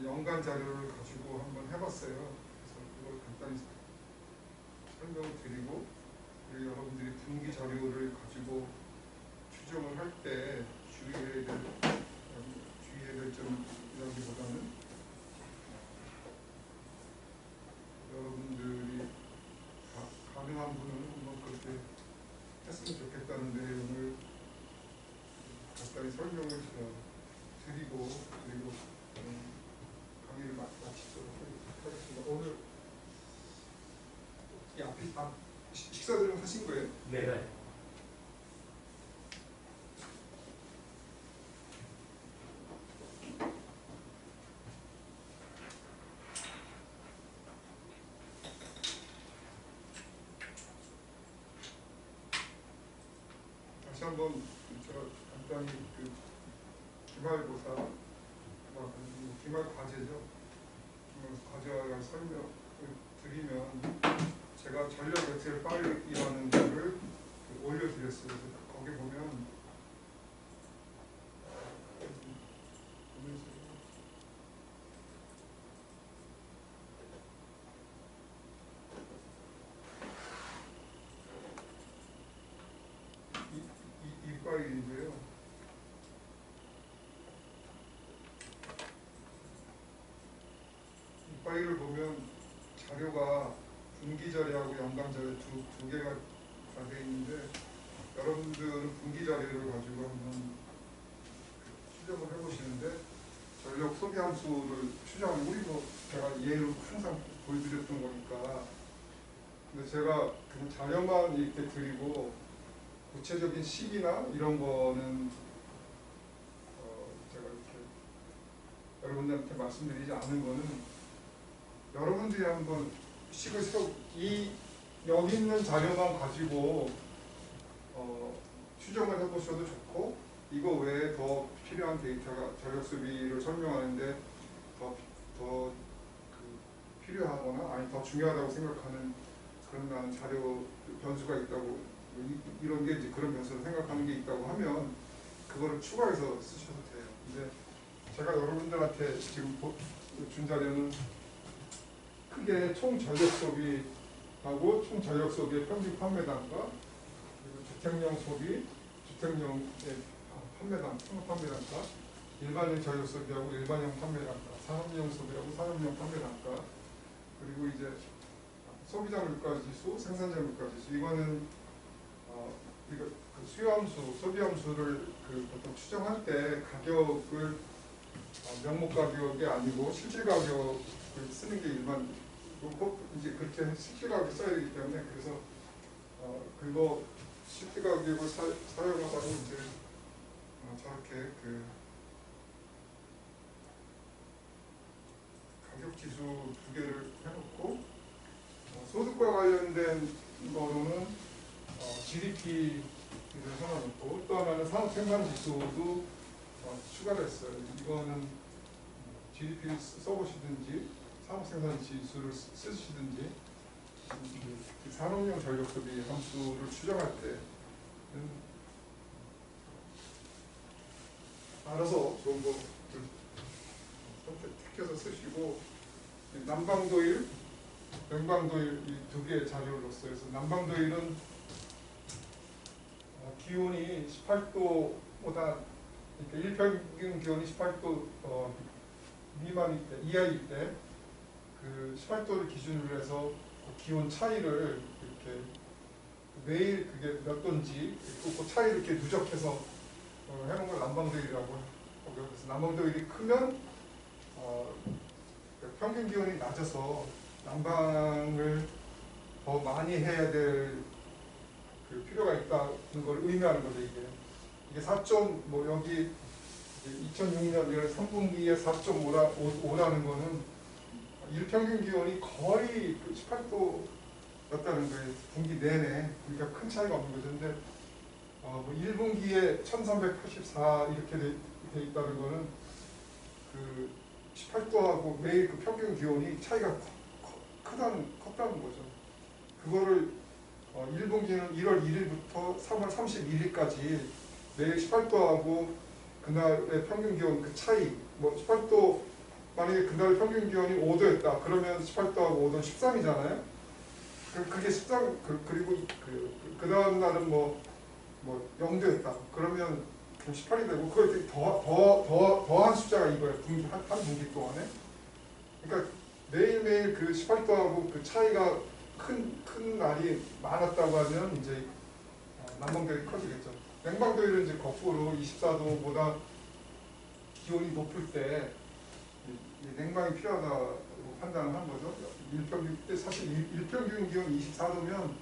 연간 자료를 가지고 한번 해봤어요. 그래서 그걸 간단히 설명을 드리고, 그리고 여러분들이 분기 자료를 가지고 추정을 할 때 주의해야 될 점이라기보다는 여러분들이 가능한 분은 한번 그렇게 했으면 좋겠다는 내용을 간단히 설명을 드리고, 그리고 강의를 마치도록 하겠습니다. 오늘 이 앞에 식사들은 하신 거예요? 네. 다시 한번 간단히 기말고사, 기말 과제죠. 과제와 설명을 드리면, 제가 전력 엑셀 파일이라는 거를 올려드렸어요. 거기 보면 이 파일인데요. 이 파일을 보면 자료가 분기 자료하고 연간 자료 두 개가 다 되어 있는데, 여러분들은 분기 자료를 가지고 한번 추정을 해보시는데, 전력 소비 함수를 추정하는, 우리 제가 예를 항상 보여드렸던 거니까, 근데 제가 그냥 자료만 이렇게 드리고 구체적인 시기나 이런 거는 제가 이렇게 여러분들한테 말씀드리지 않은 거는, 여러분들이 한번 식을 여기 있는 자료만 가지고 추정을 해보셔도 좋고, 이거 외에 더 필요한 데이터가 전력 소비를 설명하는데 더 필요하거나 아니 더 중요하다고 생각하는 그런 나는 자료 변수가 있다고, 이런 게 이제 그런 변수를 생각하는 게 있다고 하면 그거를 추가해서 쓰셔도 돼요. 근데 제가 여러분들한테 지금 준 자료는 크게 총 전력 소비하고 총 전력 소비의 평균 판매단가, 그리고 주택용 소비, 주택용의 판매단, 총 판매단가, 일반용 전력 소비하고 일반용 판매단가, 산업용 소비하고 산업용 판매단가, 그리고 이제 소비자 물가지수, 생산자 물가지수, 이거는 이거 수요함수, 소비함수를 보통 추정할 때 가격을 명목 가격이 아니고 실질 가격을 쓰는 게 일반. 이제 그렇게 실질 가격 써야 되기 때문에, 그래서 그거 실질 가격을 사용하다가 이제 저렇게 가격 지수 두 개를 해놓고, 소득과 관련된 거로는 GDP를 하나 놓고, 또 하나는 산업생산지수도 추가를 했어요. 이거는 GDP를 써보시든지 산업생산지수를 쓰시든지, 산업용 전력소비 함수를 추정할 때는 알아서 좋은 거 택해서 쓰시고, 남방도일, 영광도일 이 두 개의 자료를 넣었어요. 그래서 남방도일은 기온이 18도보다, 그러니까 일평균 기온이 18도 미만일 때, 이하일 때, 그 18도를 기준으로 해서 기온 차이를 이렇게 매일 그게 몇 도인지 그 차이를 이렇게 누적해서 해놓은 걸 남방도일이라고 하고요. 그래서 남방도일이 크면 평균 기온이 낮아서 난방을 더 많이 해야 될 필요가 있다는 걸 의미하는 거죠. 이게 4.5, 여기 2006년 1월 3분기에 4.5라는 거는 일평균 기온이 거의 18도였다는 거예요. 분기 내내. 그러니까 큰 차이가 없는 거죠. 근데 1분기에 1384 이렇게 돼 있다는 거는 18도하고 매일 평균 기온이 차이가 컸다는 거죠. 그거를 1분기는 1월 1일부터 3월 31일까지 매일 18도하고 그날의 평균 기온 그 차이, 18도 만약에 그날 평균 기온이 5도였다. 그러면 18도하고 5도는 13이잖아요. 그게 13, 그리고 그 다음 날은 뭐 0도였다. 그러면 18이 되고, 그걸 더한 숫자가 이거예요. 한 분기 동안에. 그러니까 매일매일 그 18도하고 그 차이가 큰 날이 많았다고 하면 이제 난방도율이 커지겠죠. 냉방도율은 이제 거꾸로 24도보다 기온이 높을 때 냉방이 필요하다고 판단을 한 거죠. 일평균 때 사실 일평균 기온 24도면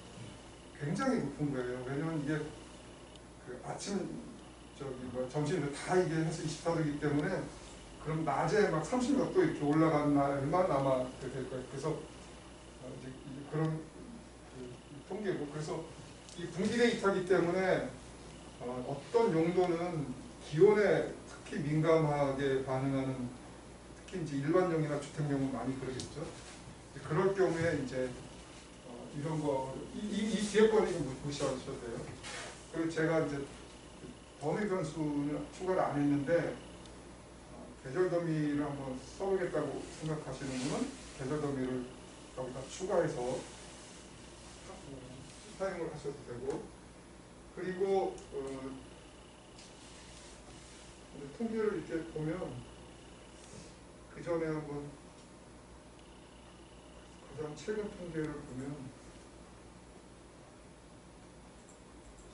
굉장히 높은 거예요. 왜냐면 이게 그 아침 점심 다 이게 해서 24도이기 때문에 그럼 낮에 막 30몇 도 이렇게 올라가는 날만 아마 될 거예요. 그래서 이제 그런 통계고, 그래서 이 분기 데이터이기 때문에 어떤 용도는 기온에 특히 민감하게 반응하는, 특히 이제 일반용이나 주택용은 많이 그러겠죠. 그럴 경우에 이제 이런 거, 이 뒤에 거는 이거 무시하셔도 돼요. 그리고 제가 이제 범위 변수는 추가를 안 했는데, 계절 더미를 한번 써보겠다고 생각하시는 분은 계절 더미를 여기다 추가해서 사용을 하셔도 되고, 그리고 통계를 이렇게 보면 그 전에 한번 가장 최근 통계를 보면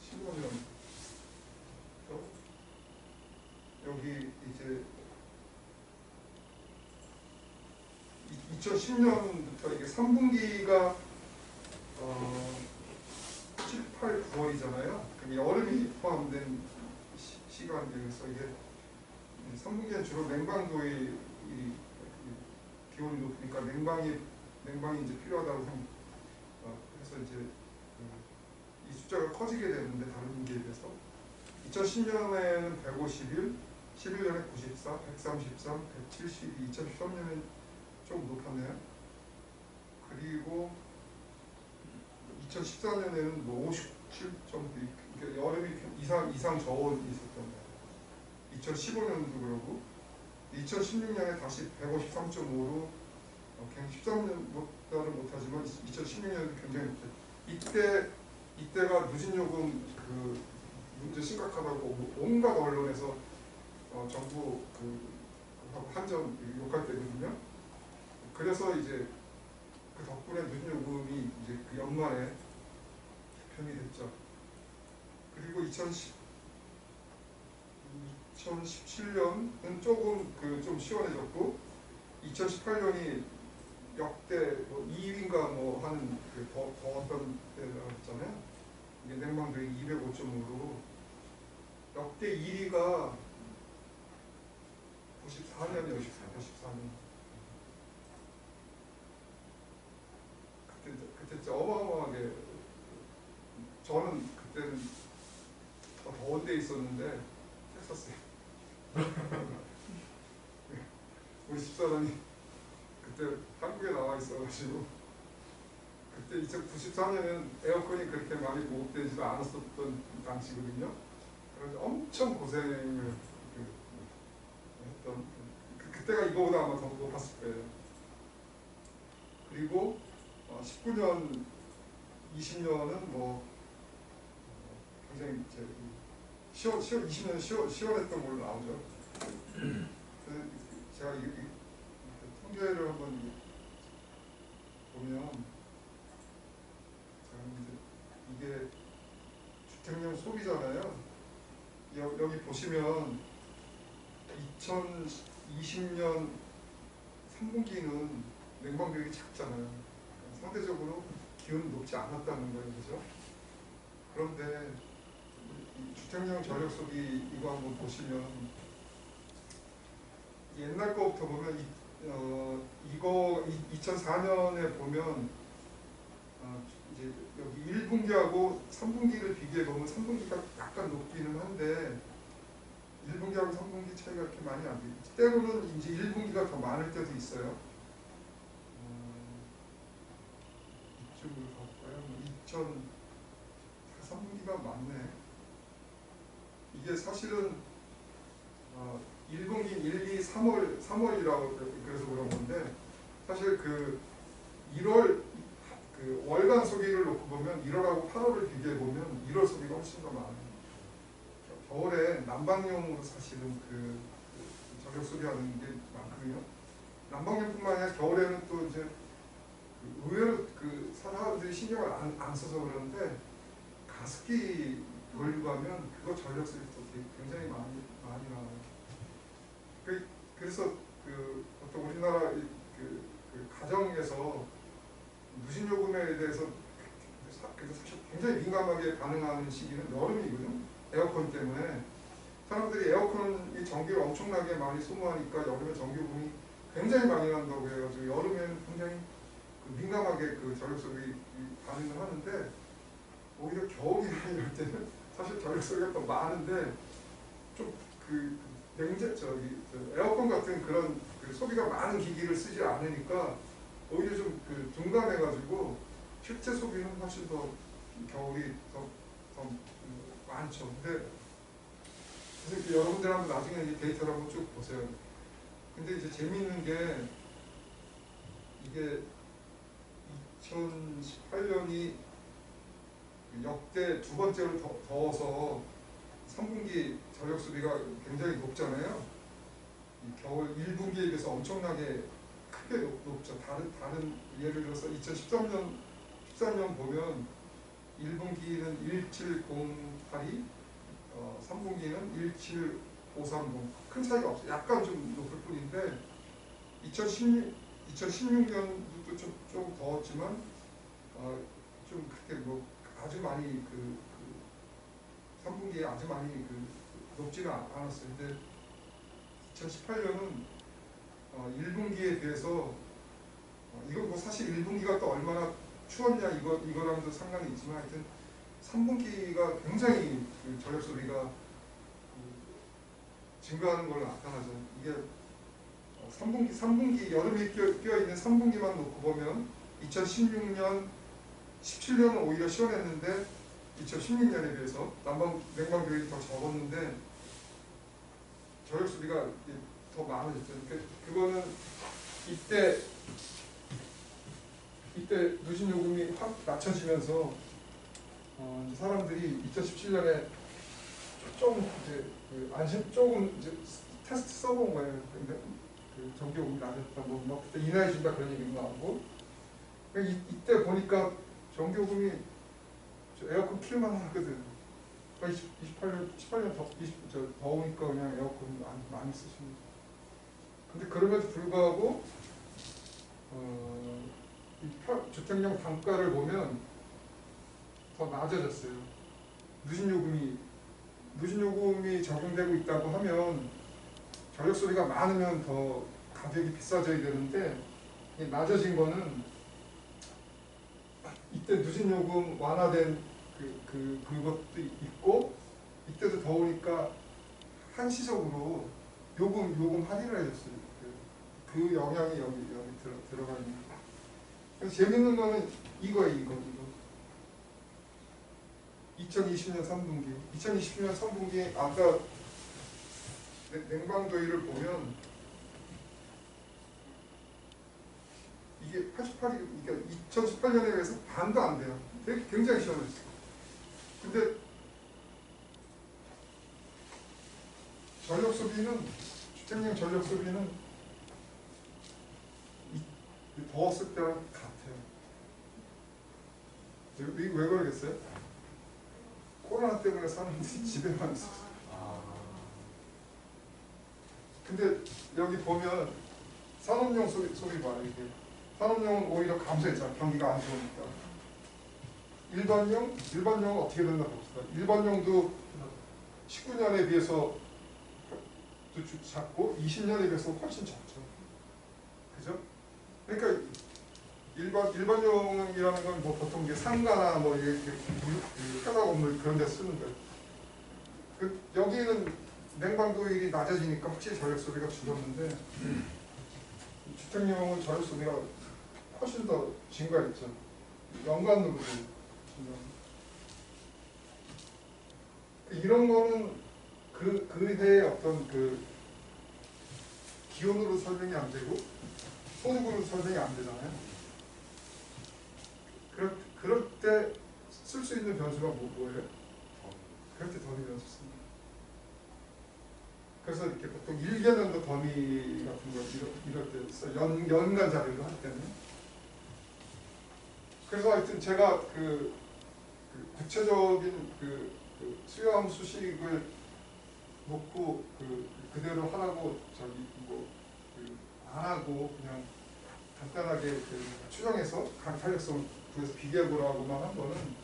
15년 여기 이제 2010년부터 이게 3분기가 7, 8, 9월이잖아요. 여름이 포함된 시간이라서 이게 3분기는 주로 냉방도의 기온이 높으니까 냉방이 이제 필요하다고 해서 이제 이 숫자가 커지게 되는데 다른 분기에 비해서 2010년에는 151, 11년에 94, 133, 172, 2013년에 좀 높았네요. 그리고 2014년에는 뭐 57 정도, 그러니까 여름이 이상 저온이 있었던 거예요. 2015년도 그러고 2016년에 다시 153.5로 13년보다는 못하지만 2016년은 굉장히 높죠. 이때가 누진요금 그 문제 심각하다고 온갖 언론에서 정부 한전 욕할 때거든요. 그래서 이제 그 덕분에 누진요금이 이제 그 연말에 개편이 됐죠. 그리고 2017년은 조금 좀 시원해졌고, 2018년이 역대 2위인가 하는 더웠던 때라고 했잖아요. 이게 냉방도율이 205.5로 역대 1위가 94년이었어요. 94년. 그때 진짜 어마어마하게, 저는 그때는 더 더운 데 있었는데 텍사스에 우리 집사람이 그때 한국에 나와 있어가지고, 그때 2094년에는 에어컨이 그렇게 많이 보급되지도 않았었던 당시거든요. 그래서 엄청 고생을 했던, 그때가 이거보다 아마 더 높았을 거예요. 그리고 19년, 20년은 굉장히 이제 20년 시원했던 걸로 나오죠. 제가 통계를 한번 보면, 이게 주택용 소비잖아요. 여기 보시면 2020년 3분기는 냉방비율이 작잖아요. 상대적으로 기온이 높지 않았다는 거예요. 그죠? 그런데 이 주택용 전력 소비 이거 한번 보시면, 옛날 거부터 보면 이거 2004년에 보면 이제 여기 1분기하고 3분기를 비교해 보면 3분기가 약간 높기는 한데 1분기하고 3분기 차이가 그렇게 많이 안 돼요. 때로는 이제 1분기가 더 많을 때도 있어요. 이쪽으로 가볼까요? 3분기가 많네. 이게 사실은 1분기 1, 2, 3월이라고 그래서 그런 건데 사실 그 1월 그 월간 소비를 놓고 보면 1월하고 8월을 비교해 보면 1월 소비가 훨씬 더 많아요. 겨울에 난방용으로 사실은 그 저녁 소비하는 게 많거든요. 난방용뿐만 아니라 겨울에는 또 이제 그 의외로 그 사람들이 신경을 안 써서 그러는데 가습기 돌리고 하면 그거 전력 소비도 굉장히 많이 나와요. 그래서 그 어떤 우리나라 그 가정에서 누진 요금에 대해서 사실 굉장히 민감하게 반응하는 시기는 여름이거든요. 에어컨 때문에 사람들이 에어컨이 전기를 엄청나게 많이 소모하니까 여름에 전기요금이 굉장히 많이 난다고 해가지고 여름에는 굉장히 민감하게 그 전력 소비 반응을 하는데 오히려 겨울이나 이럴 때는 사실 전력 소비가 더 많은데 좀 에어컨 같은 그런 그 소비가 많은 기기를 쓰지 않으니까 오히려 좀 둔감해가지고 실제 소비는 훨씬 더 겨울이 더 많죠. 근데 그래서 여러분들 한번 나중에 이 데이터를 한번 쭉 보세요. 근데 이제 재미있는 게 이게 2018년이 역대 두 번째로 더워서 3분기 전력 소비가 굉장히 높잖아요. 이 겨울 1분기에 비해서 엄청나게 크게 높죠. 다른 예를 들어서 2013년 보면 1분기는 17082, 3분기는 17530. 큰 차이가 없어요. 약간 좀 높을 뿐인데 2016년도 좀 더웠지만 좀 그렇게 뭐 아주 많이 3분기에 아주 많이 높지는 않았어요. 근데 2018년은 1분기에 비해서 이건 뭐 사실 1분기가 또 얼마나 추웠냐 이거랑도 상관이 있지만 하여튼 3분기가 굉장히 전력 소비가 증가하는 걸로 나타나죠. 이게 3분기 여름이 껴있는 3분기만 놓고 보면 2016년, 17년은 오히려 시원했는데 2016년에 비해서 냉방 비율이 더 적었는데 전력 소비가 더 많아졌죠. 그거는 이때 누진 요금이 확 낮춰지면서 사람들이 2017년에 조금 이제 테스트 써본 거예요. 근데 전기 요금이 낮았다, 뭐 그때 인하해준다 그런 얘기도 나오고. 이때 보니까 전기 요금이 에어컨 키우만 하거든. 18년 더우니까 그냥 에어컨 많이 쓰시는 거죠. 근데 그럼에도 불구하고 주택용 단가를 보면 더 낮아졌어요. 누진 요금이 적용되고 있다고 하면 전력 소비가 많으면 더 가격이 비싸져야 되는데 낮아진 거는 이때 누진 요금 완화된 그것도 있고 이때도 더우니까 한시적으로 요금 할인을 해줬어요. 그 영향이 여기 들어가 있는 거예요. 그래서 재밌는 거는 이거. 2020년 3분기. 2020년 3분기 아까 냉방도율을 보면 이게 88이 그러니까 2018년에 비해서 반도 안 돼요. 되게 굉장히 시원했어요. 근데 전력 소비는 주택용 전력 소비는 더웠을 때랑 같아요. 왜 그러겠어요? 코로나 때문에 사람들이 집에만 있었어요. 근데 여기 보면 산업용 소비 봐요. 이게 산업용은 오히려 감소했잖아요. 경기가 안 좋으니까. 일반용은 어떻게 됐나 봅시다. 일반용도 19년에 비해서 작고 20년에 비해서 훨씬 작죠. 그죠? 그러니까 일반용이라는 건 뭐 보통 이제 상가나 뭐 이렇게 회사 건물 그런 데 쓰는 거예요. 여기는 냉방도율이 낮아지니까 확실히 전력 소비가 줄었는데 주택용은 전력 소비가 훨씬 더 증가했죠. 연간으로도 이런 거는 그 해의 어떤 기온으로 설명이 안 되고 소득으로 설명이 안 되잖아요. 그럴 때 쓸 수 있는 변수가 뭐예요? 그럴 때 더미 변수 씁니다. 그래서 이렇게 보통 일개년도 더미 같은 거 이럴 때 써요. 연간 자료를 할 때는. 그래서 하여튼 제가 그 구체적인 수렴 수식을 놓고 그대로 하라고 안 하고 그냥 간단하게 추정해서 각 탄력성을 구해서 비교해보라고만 한 거는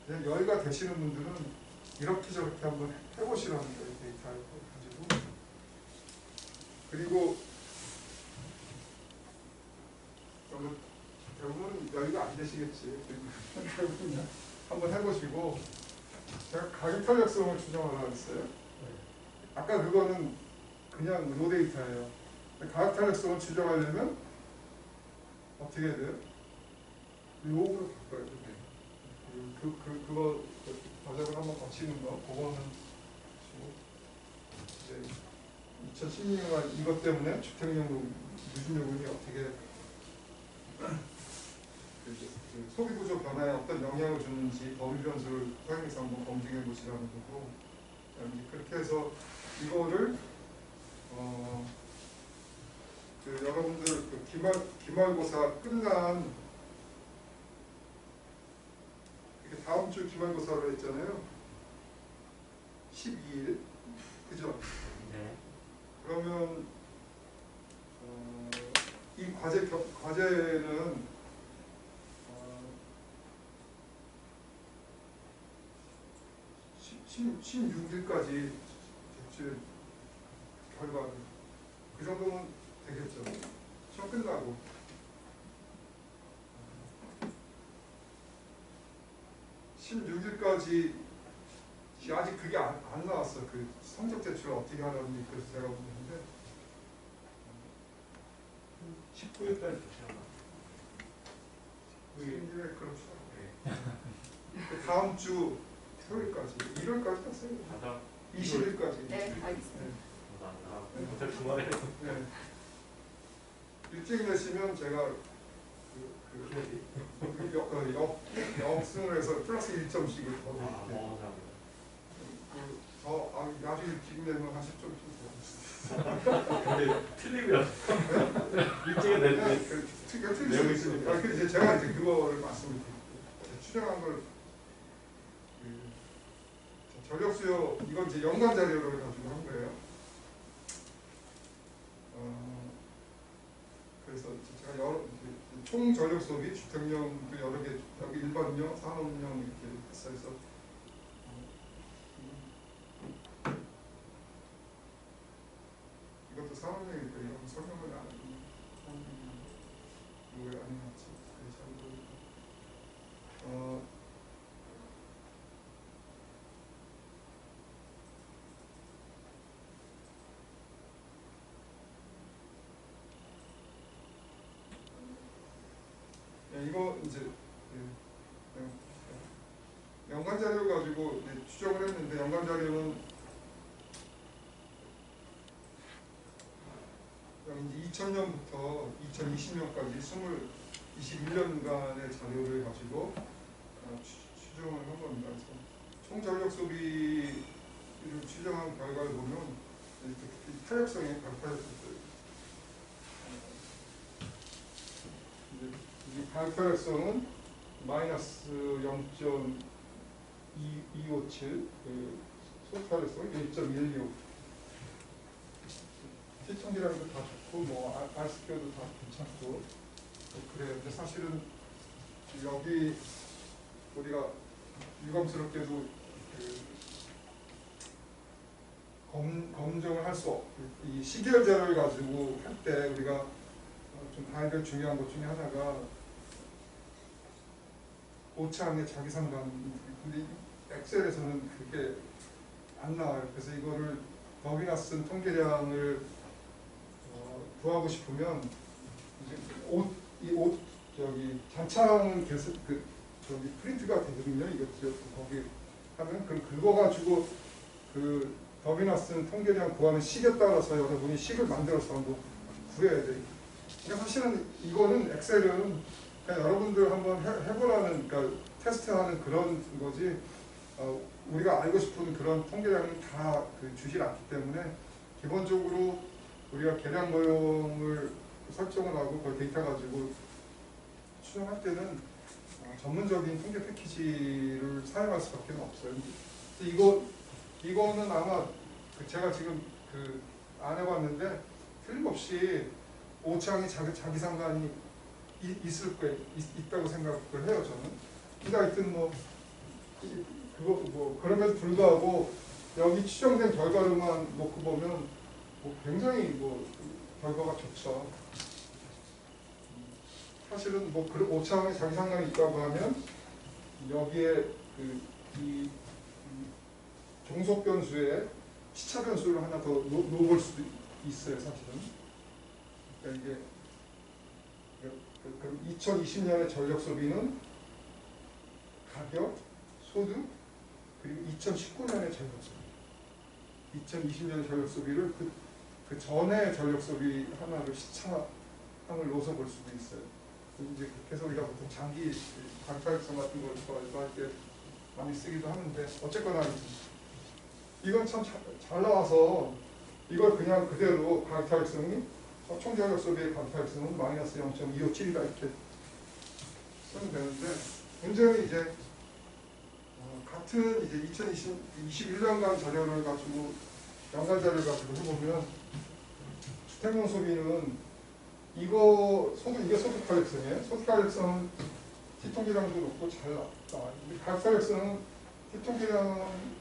그냥 여유가 되시는 분들은 이렇게 저렇게 한번 해보시라는 거예요. 데이터를 가지고. 그리고 대부분 여유가 안 되시겠지. 결국은 그냥 한번 해보시고 제가 가격 탄력성을 추정하라고 했어요. 아까 그거는 그냥 로 데이터예요. 가격 탄력성을 추정하려면 어떻게 해야 돼요? 요으로 바꿔야 돼요. 그거 과정을 한번 거치는 거, 그거는 이제 2016년 이것 때문에 주택요금 누진요금이 어떻게 소비 구조 변화에 어떤 영향을 주는지 범위 변수를 사용해서 한번 검증해 보시라는 거고, 그렇게 해서 이거를 여러분들 기말고사 끝난 다음 주 기말고사로 했잖아요. 12일 그죠? 네. 그러면 이 과제는 16일까지 제출 결과 그 정도면 되겠죠. 시험 끝나고 16일까지 아직 그게 안 나왔어. 그 성적 제출을 어떻게 하려니 그래서 제가 보는데 19일까지 시험. 16일에 그렇죠. 그 다음 주 토요일까지 1월까지 했어요. 20일까지. 네, 알겠습니다. 갑자기 중간에. 네. 일찍 내시면 제가 역승을 해서 플러스 1점씩을 더 드릴게요. 나중에 일찍 내면 한 10점씩 더. 근데 틀리면 일찍은 내는데 틀릴 수 있으니까. 그래서 제가 이제 그거를 말씀을 드릴게요. 추정한 걸 전력 수요 이건 이제 연간 자료를 가지고 한 거예요. 그래서 제가 총 전력 소비 주택용도 여러 개 여기 일반용, 산업용 이렇게 했어서 이것도 산업용이니까 이런 설명을 안 하고 왜 안 해놨지? 이거 이제 연간 자료 가지고 추정을 했는데 연간 자료는 2000년부터 2020년까지 21년간의 자료를 가지고 추정을 한 겁니다. 그래서 총 전력 소비를 추정한 결과를 보면 탄력성이 발표됐어요. 이 발표력성은 마이너스 0.257, 소탈력성 1.16. 시청기라는 거 다 좋고, 뭐 R스퀘어도 다 괜찮고, 그래요. 근데 사실은 여기 우리가 유감스럽게도 검증을 할 수 없고, 이 시계열 자료를 가지고 할 때 우리가 좀 다른 중요한 것 중에 하나가 고차항의 자기상관. 근데 엑셀에서는 그게 안 나와요. 그래서 이거를 더비나 쓴 통계량을 구하고 싶으면 이제 옷 저기 잔차항은 계속 저기 프린트가 되거든요. 이거 거기 하면 그거 가지고 법이나 쓴 통계량 구하는 식에 따라서 여러분이 식을 만들어서 뭐 구해야 돼. 그러니까 사실은 이거는 엑셀은 그냥 여러분들 한번 해보라는, 그러니까 테스트하는 그런 거지, 우리가 알고 싶은 그런 통계량은 다 주질 않기 때문에 기본적으로 우리가 계량 모형을 설정을 하고 그걸 데이터 가지고 추정할 때는 전문적인 통계 패키지를 사용할 수밖에 없어요. 이거는 아마 제가 지금 안 해봤는데 틀림없이 오차항이 자기 상관이 있을 거예요. 있다고 생각을 해요, 저는. 근데 하여튼 그럼에도 불구하고 여기 추정된 결과로만 놓고 보면 굉장히 결과가 좋죠. 사실은 그런 오차항에 자기 상관이 있다고 하면 여기에 이 종속 변수에 시차 변수를 하나 더 넣어볼 수도 있어요, 사실은. 그러니까 이게 그럼 2020년의 전력 소비는 가격, 소득, 그리고 2019년의 전력 소비. 2020년의 전력 소비를 그 전에 전력 소비 하나를 시차항을 넣어서 볼 수도 있어요. 이제 그래서 우리가 보통 장기 관찰성 같은 걸 할 때 많이 쓰기도 하는데 어쨌거나 이건 참 잘 나와서 이걸 그냥 그대로 관찰성이 총 전력 소비의 관찰성은 마이너스 0.257이다 이렇게 쓰면 되는데 문제는 이제 같은 이제 2021년간 자료를 가지고 연간 자료를 가지고 해보면 주택용 소비는 이게 소득 가격성이에요. 소득 가격성은 티통계량도 높고 잘 나와요. 가격 가격성은 티통계량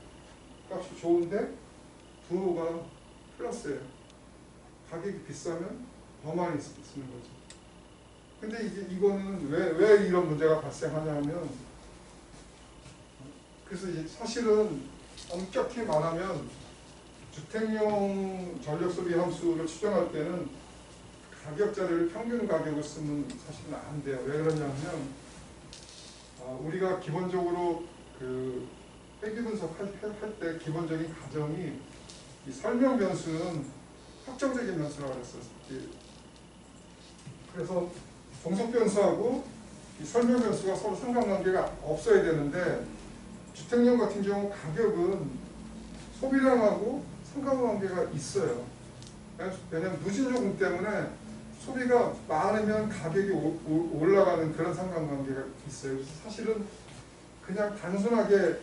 값이 좋은데 부호가 플러스예요. 가격이 비싸면 더 많이 쓰는 거죠. 근데 이거는 왜 이런 문제가 발생하냐면, 그래서 이제 사실은 엄격히 말하면 주택용 전력 소비 함수를 추정할 때는 가격 자료를 평균 가격을 쓰면 사실은 안 돼요. 왜 그러냐면 우리가 기본적으로 회귀 분석할 때 기본적인 가정이 이 설명 변수는 확정적인 변수라고 그랬어요. 그래서 종속 변수하고 이 설명 변수가 서로 상관관계가 없어야 되는데 주택용 같은 경우 가격은 소비량하고 상관관계가 있어요. 왜냐하면 누진요금 때문에 소비가 많으면 가격이 올라가는 그런 상관관계가 있어요. 그래서 사실은 그냥 단순하게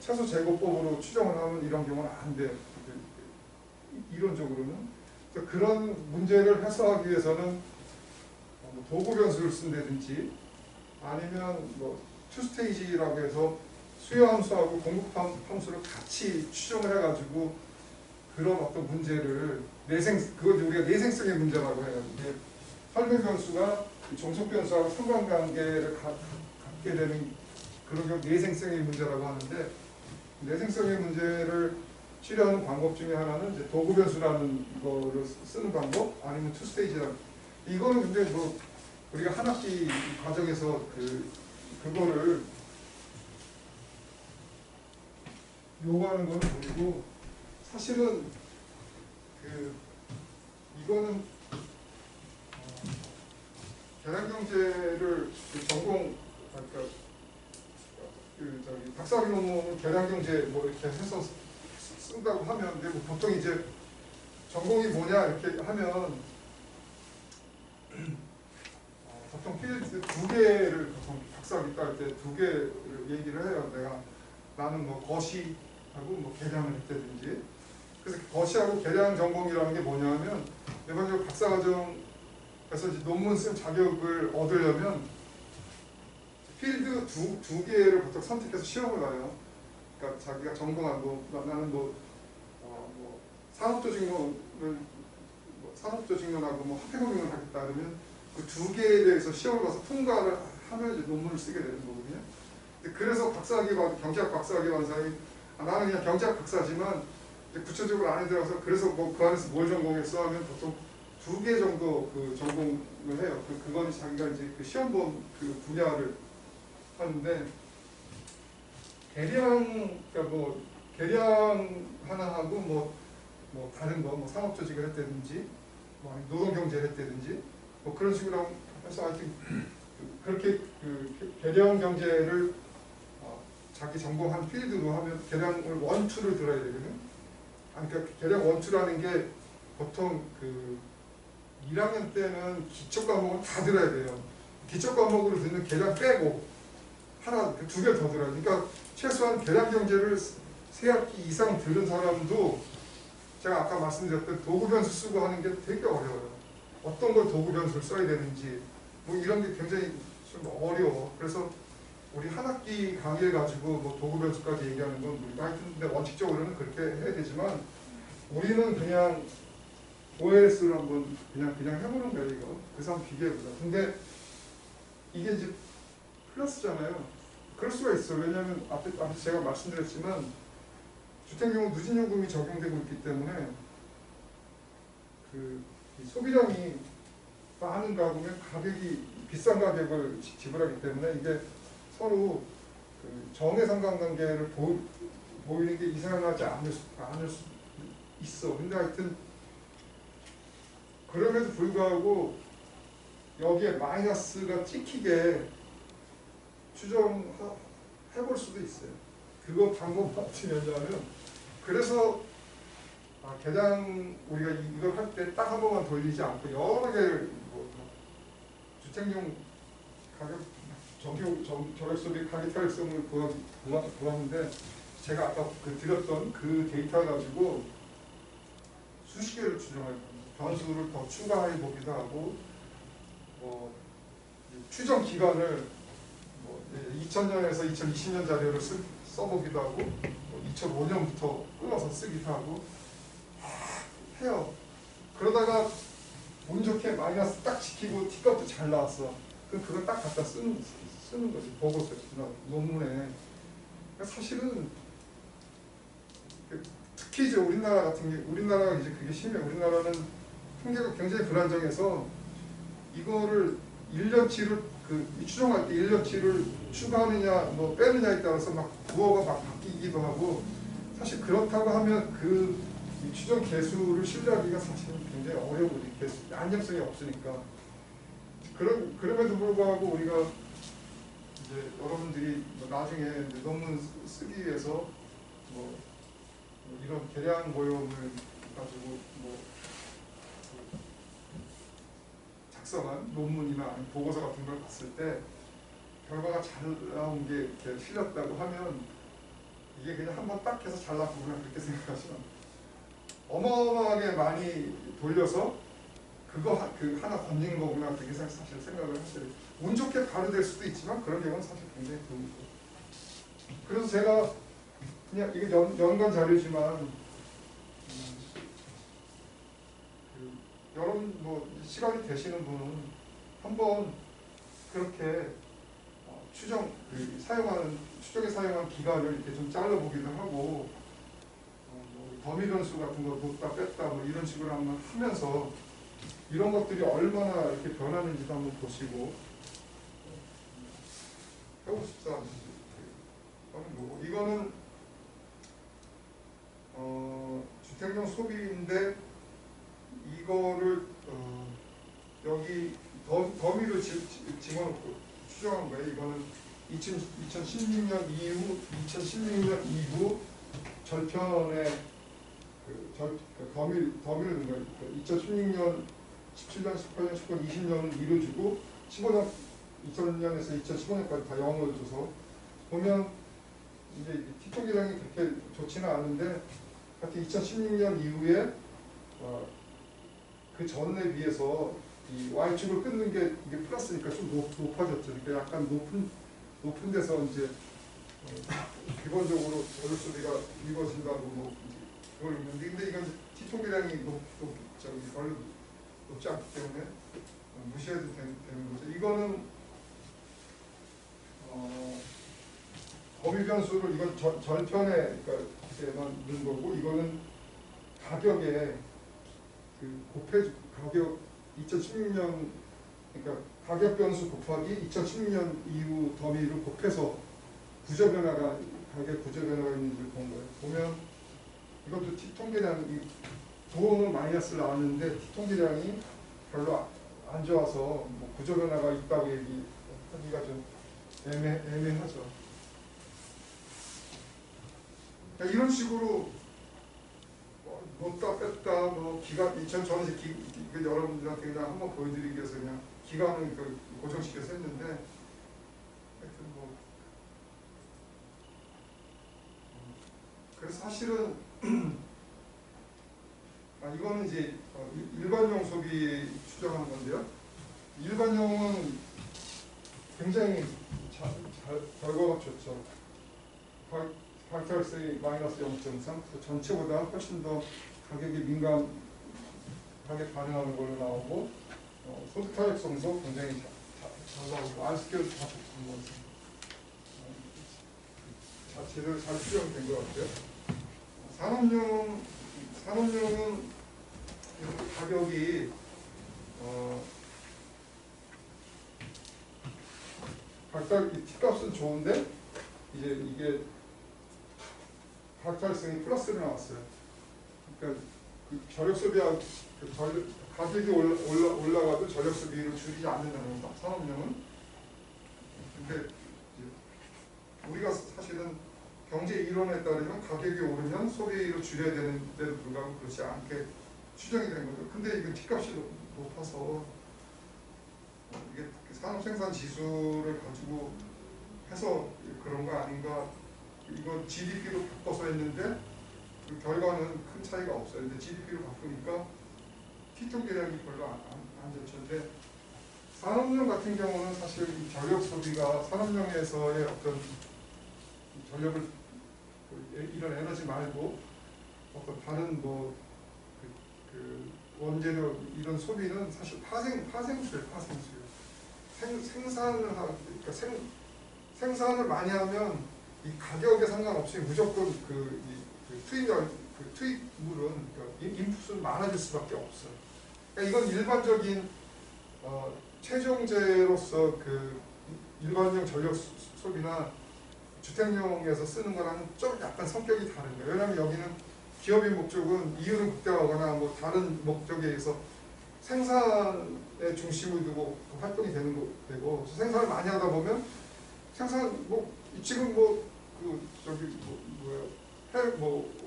최소 제곱법으로 추정을 하면 이런 경우는 안 돼요. 이론적으로는. 그런 문제를 해소하기 위해서는 도구 변수를 쓴다든지 아니면 투스테이지라고 해서 수요 함수하고 공급 함수를 같이 추정을 해가지고 그런 어떤 문제를 그걸 우리가 내생성의 문제라고 해요. 이게 설명 변수가 종속 변수하고 상관관계를 갖게 되는 그런 경우 내생성의 문제라고 하는데, 내생성의 문제를 치료하는 방법 중에 하나는 이제 도구 변수라는 거를 쓰는 방법, 아니면 투스테이지라는. 이거는 근데 우리가 한 학기 과정에서 그거를 요구하는 건 아니고, 사실은 이거는 계량경제를 전공, 그러니까 박사학위 논문은 계량경제 이렇게 해서 쓴다고 하면, 근데 보통 이제 전공이 뭐냐 이렇게 하면 보통 필드 2개를 보통 박사학위 딸 때 2개를 얘기를 해요. 나는 거시하고 계량을 했다든지. 그래서 거시하고 계량 전공이라는 게 뭐냐면, 일반적으로 박사과정에서 이제 논문 쓴 자격을 얻으려면 필드 두 개를 보통 선택해서 시험을 봐요. 그러니까 자기가 전공한 나는 산업조직론하고 화폐공론을 하겠다 그러면 그 2개에 대해서 시험을 봐서 통과를 하면 이제 논문을 쓰게 되는 거거든요. 그래서 경제학 박사학위 받은 사람이 나는 그냥 경제학 박사지만 구체적으로 안에 들어가서 그래서 그 안에서 뭘 전공했어 하면 보통 2개 정도 전공을 해요. 그건 자기가 이제 시험 본 분야를 하는데, 계량 계량 하나 하고 뭐 다른 거 뭐 산업조직을 했다든지 뭐 아니면 노동경제를 했다든지 뭐 그런 식으로 해서 하여튼 그렇게 그 계량 경제를 자기 전공한 필드로 하면 계량을 원투를 들어야 되거든. 아니 그러니까 계량 원투라는 게 보통 그 1학년 때는 기초 과목을 다 들어야 돼요. 기초 과목으로 듣는 계량 빼고 하나 두 개 더 들어야 돼. 그러니까 최소한 계량 경제를 3학기 이상 들은 사람도 제가 아까 말씀드렸던 도구 변수 쓰고 하는 게 되게 어려워요. 어떤 걸 도구 변수를 써야 되는지 뭐 이런 게 굉장히 좀 어려워. 그래서 우리 한 학기 강의를 가지고 뭐 도구 변수까지 얘기하는 건 우리가 하여튼 근데 원칙적으로는 그렇게 해야 되지만 우리는 그냥 OLS를 한번 그냥 해보는 거예요. 이거 그래서 한번 비교해보자. 근데 이게 이제 플러스잖아요. 그럴 수가 있어. 왜냐하면 앞에 제가 말씀드렸지만 주택용은 누진요금이 적용되고 있기 때문에 그 소비량이 많은 가구면 가격이 비싼 가격을 지불하기 때문에 이게 서로 그 정의 상관관계를 보이는 게 이상하지 않을 수 있어. 근데 하여튼 그럼에도 불구하고 여기에 마이너스가 찍히게 추정해볼 수도 있어요. 그거 방법 어떻게 하냐면 그래서 계량 우리가 이걸 할 때 딱 한 번만 돌리지 않고 여러 개를 뭐 주택용 가격 저력소비 가격 탄력성을 구하는데 제가 아까 드렸던 그 데이터 가지고 수십 개를 추정할 겁니다. 변수를 더 추가해 보기도 하고 추정 기간을 2000년에서 2020년 자료를 써보기도 하고 2005년부터 끊어서 쓰기도 하고 해요. 그러다가 운 좋게 마이너스 딱 지키고 티값도 잘 나왔어. 그럼 그걸 딱 갖다 쓰는 거지. 보고서 논문에. 사실은 특히 이제 우리나라 같은 게 우리나라가 이제 그게 심해. 우리나라는 통계가 굉장히 불안정해서 이거를 1년치를 추정할 때 1년치를 추가하느냐 뭐 빼느냐에 따라서 막 부호가 막 바뀌기도 하고 사실 그렇다고 하면 그 추정 개수를 신뢰하기가 사실은 굉장히 어려워. 안정성이 없으니까. 그럼에도 불구하고 우리가 이제 여러분들이 뭐 나중에 이제 논문 쓰기 위해서 뭐 이런 계량 모형을 가지고 뭐 작성한 논문이나 보고서 같은 걸 봤을 때 결과가 잘 나온 게 이렇게 실렸다고 하면 이게 그냥 한번 딱 해서 잘 나왔구나 그렇게 생각하시면 어마어마하게 많이 돌려서 그거 그 하나 건진 거구나 그렇게 사실 생각을 하셔요. 운 좋게 바로 될 수도 있지만 그런 경우는 사실 굉장히 드물고. 그래서 제가 그냥 이게 연관 자료지만 여러분 뭐 시간이 되시는 분은 한번 그렇게 추정에 사용한 기간을 이렇게 좀 잘라보기도 하고 뭐 더미 변수 같은 거 놓다 뺐다 뭐 이런 식으로 한번 하면서 이런 것들이 얼마나 이렇게 변하는지도 한번 보시고 하고 싶다. 이거는 주택용 소비인데 이거를 여기 더미로 집어넣고 추정한 거예요. 이거는 2016년 이후 절편의 더미를 넣은 거예요. 2016년, 17년, 18년, 19년, 20년을 이루어주고 15년, 2000년에서 2015년까지 다 0을 줘서 보면 이제 티통 계량이 그렇게 좋지는 않은데 하여튼 2016년 이후에 그 전에 비해서 이 Y축을 끊는 게 이게 플러스니까 좀 높아졌죠. 그러니까 약간 높은 데서 이제 기본적으로 저력소비가 이루어진다고 뭐 그걸 있는데 근데 이건 티통 계량이 별로 높지 않기 때문에 무시해도 되는 거죠. 이거는 범위 변수를 이건 절편에 그러니까 넣은 거고 이거는 가격에 가격 2016년 그러니까 가격 변수 곱하기 2016년 이후 더미를 곱해서 구조 변화가 가격 구조 변화가 있는지 본 거예요. 보면 이것도 T통계량, 이 부호는 마이너스 나왔는데 T통계량이 별로 안 좋아서 뭐 구조 변화가 있다고 얘기하기가 좀 애매하죠. 그러니까 이런 식으로 넣었다 뺐다 뭐 기간 저는 이제 여러분들한테 그냥 한번 보여드리기 위해서 그냥 기간을 고정시켜서 했는데 하여튼 뭐 그래서 사실은 이거는 이제 일반용 소비 추정하는 건데요. 일반용은 굉장히 결과가 좋죠. 발달세 마이너스 0.3, 전체보다 훨씬 더 가격에 민감하게 반응하는 걸로 나오고, 소득 타격성도 굉장히 잘 나오고, 안스케어도 다 좋은 것 같아요. 제대로 잘 수정된 것 같아요. 산업용은 이렇게 가격이 T값은 좋은데 이제 이게 발달성이 플러스로 나왔어요. 그러니까 그 전력 소비와 가격이 올라가도 전력 소비를 줄이지 않는다는 겁니다. 산업용은. 근데 우리가 사실은 경제 이론에 따르면 가격이 오르면 소비를 줄여야 되는데도 불구하고 그렇지 않게 추정이 되는 거죠. 근데 이거 T값이 높아서 이게 산업 생산 지수를 가지고 해서 그런 거 아닌가. 이건 GDP로 바꿔서 했는데 그 결과는 큰 차이가 없어요. 근데 GDP로 바꾸니까 T통계량이 별로 안 좋죠. 근데 산업용 같은 경우는 사실 이 전력 소비가 산업용에서의 어떤 전력을 이런 에너지 말고 어떤 다른 뭐 원재료 이런 소비는 사실 파생수예요. 생산을 그러니까 생산을 많이 하면 이 가격에 상관없이 무조건 투입물은 인풋은 많아질 수밖에 없어요. 그러니까 이건 일반적인 최종재로서 일반용 전력 소비나 주택용에서 쓰는 거랑 좀 약간 성격이 다른 거예요. 왜냐하면 여기는 기업의 목적은 이윤을 극대화하거나 뭐 다른 목적에 의해서 생산에 중심을 두고 활동이 되는 거고, 생산을 많이 하다 보면 지금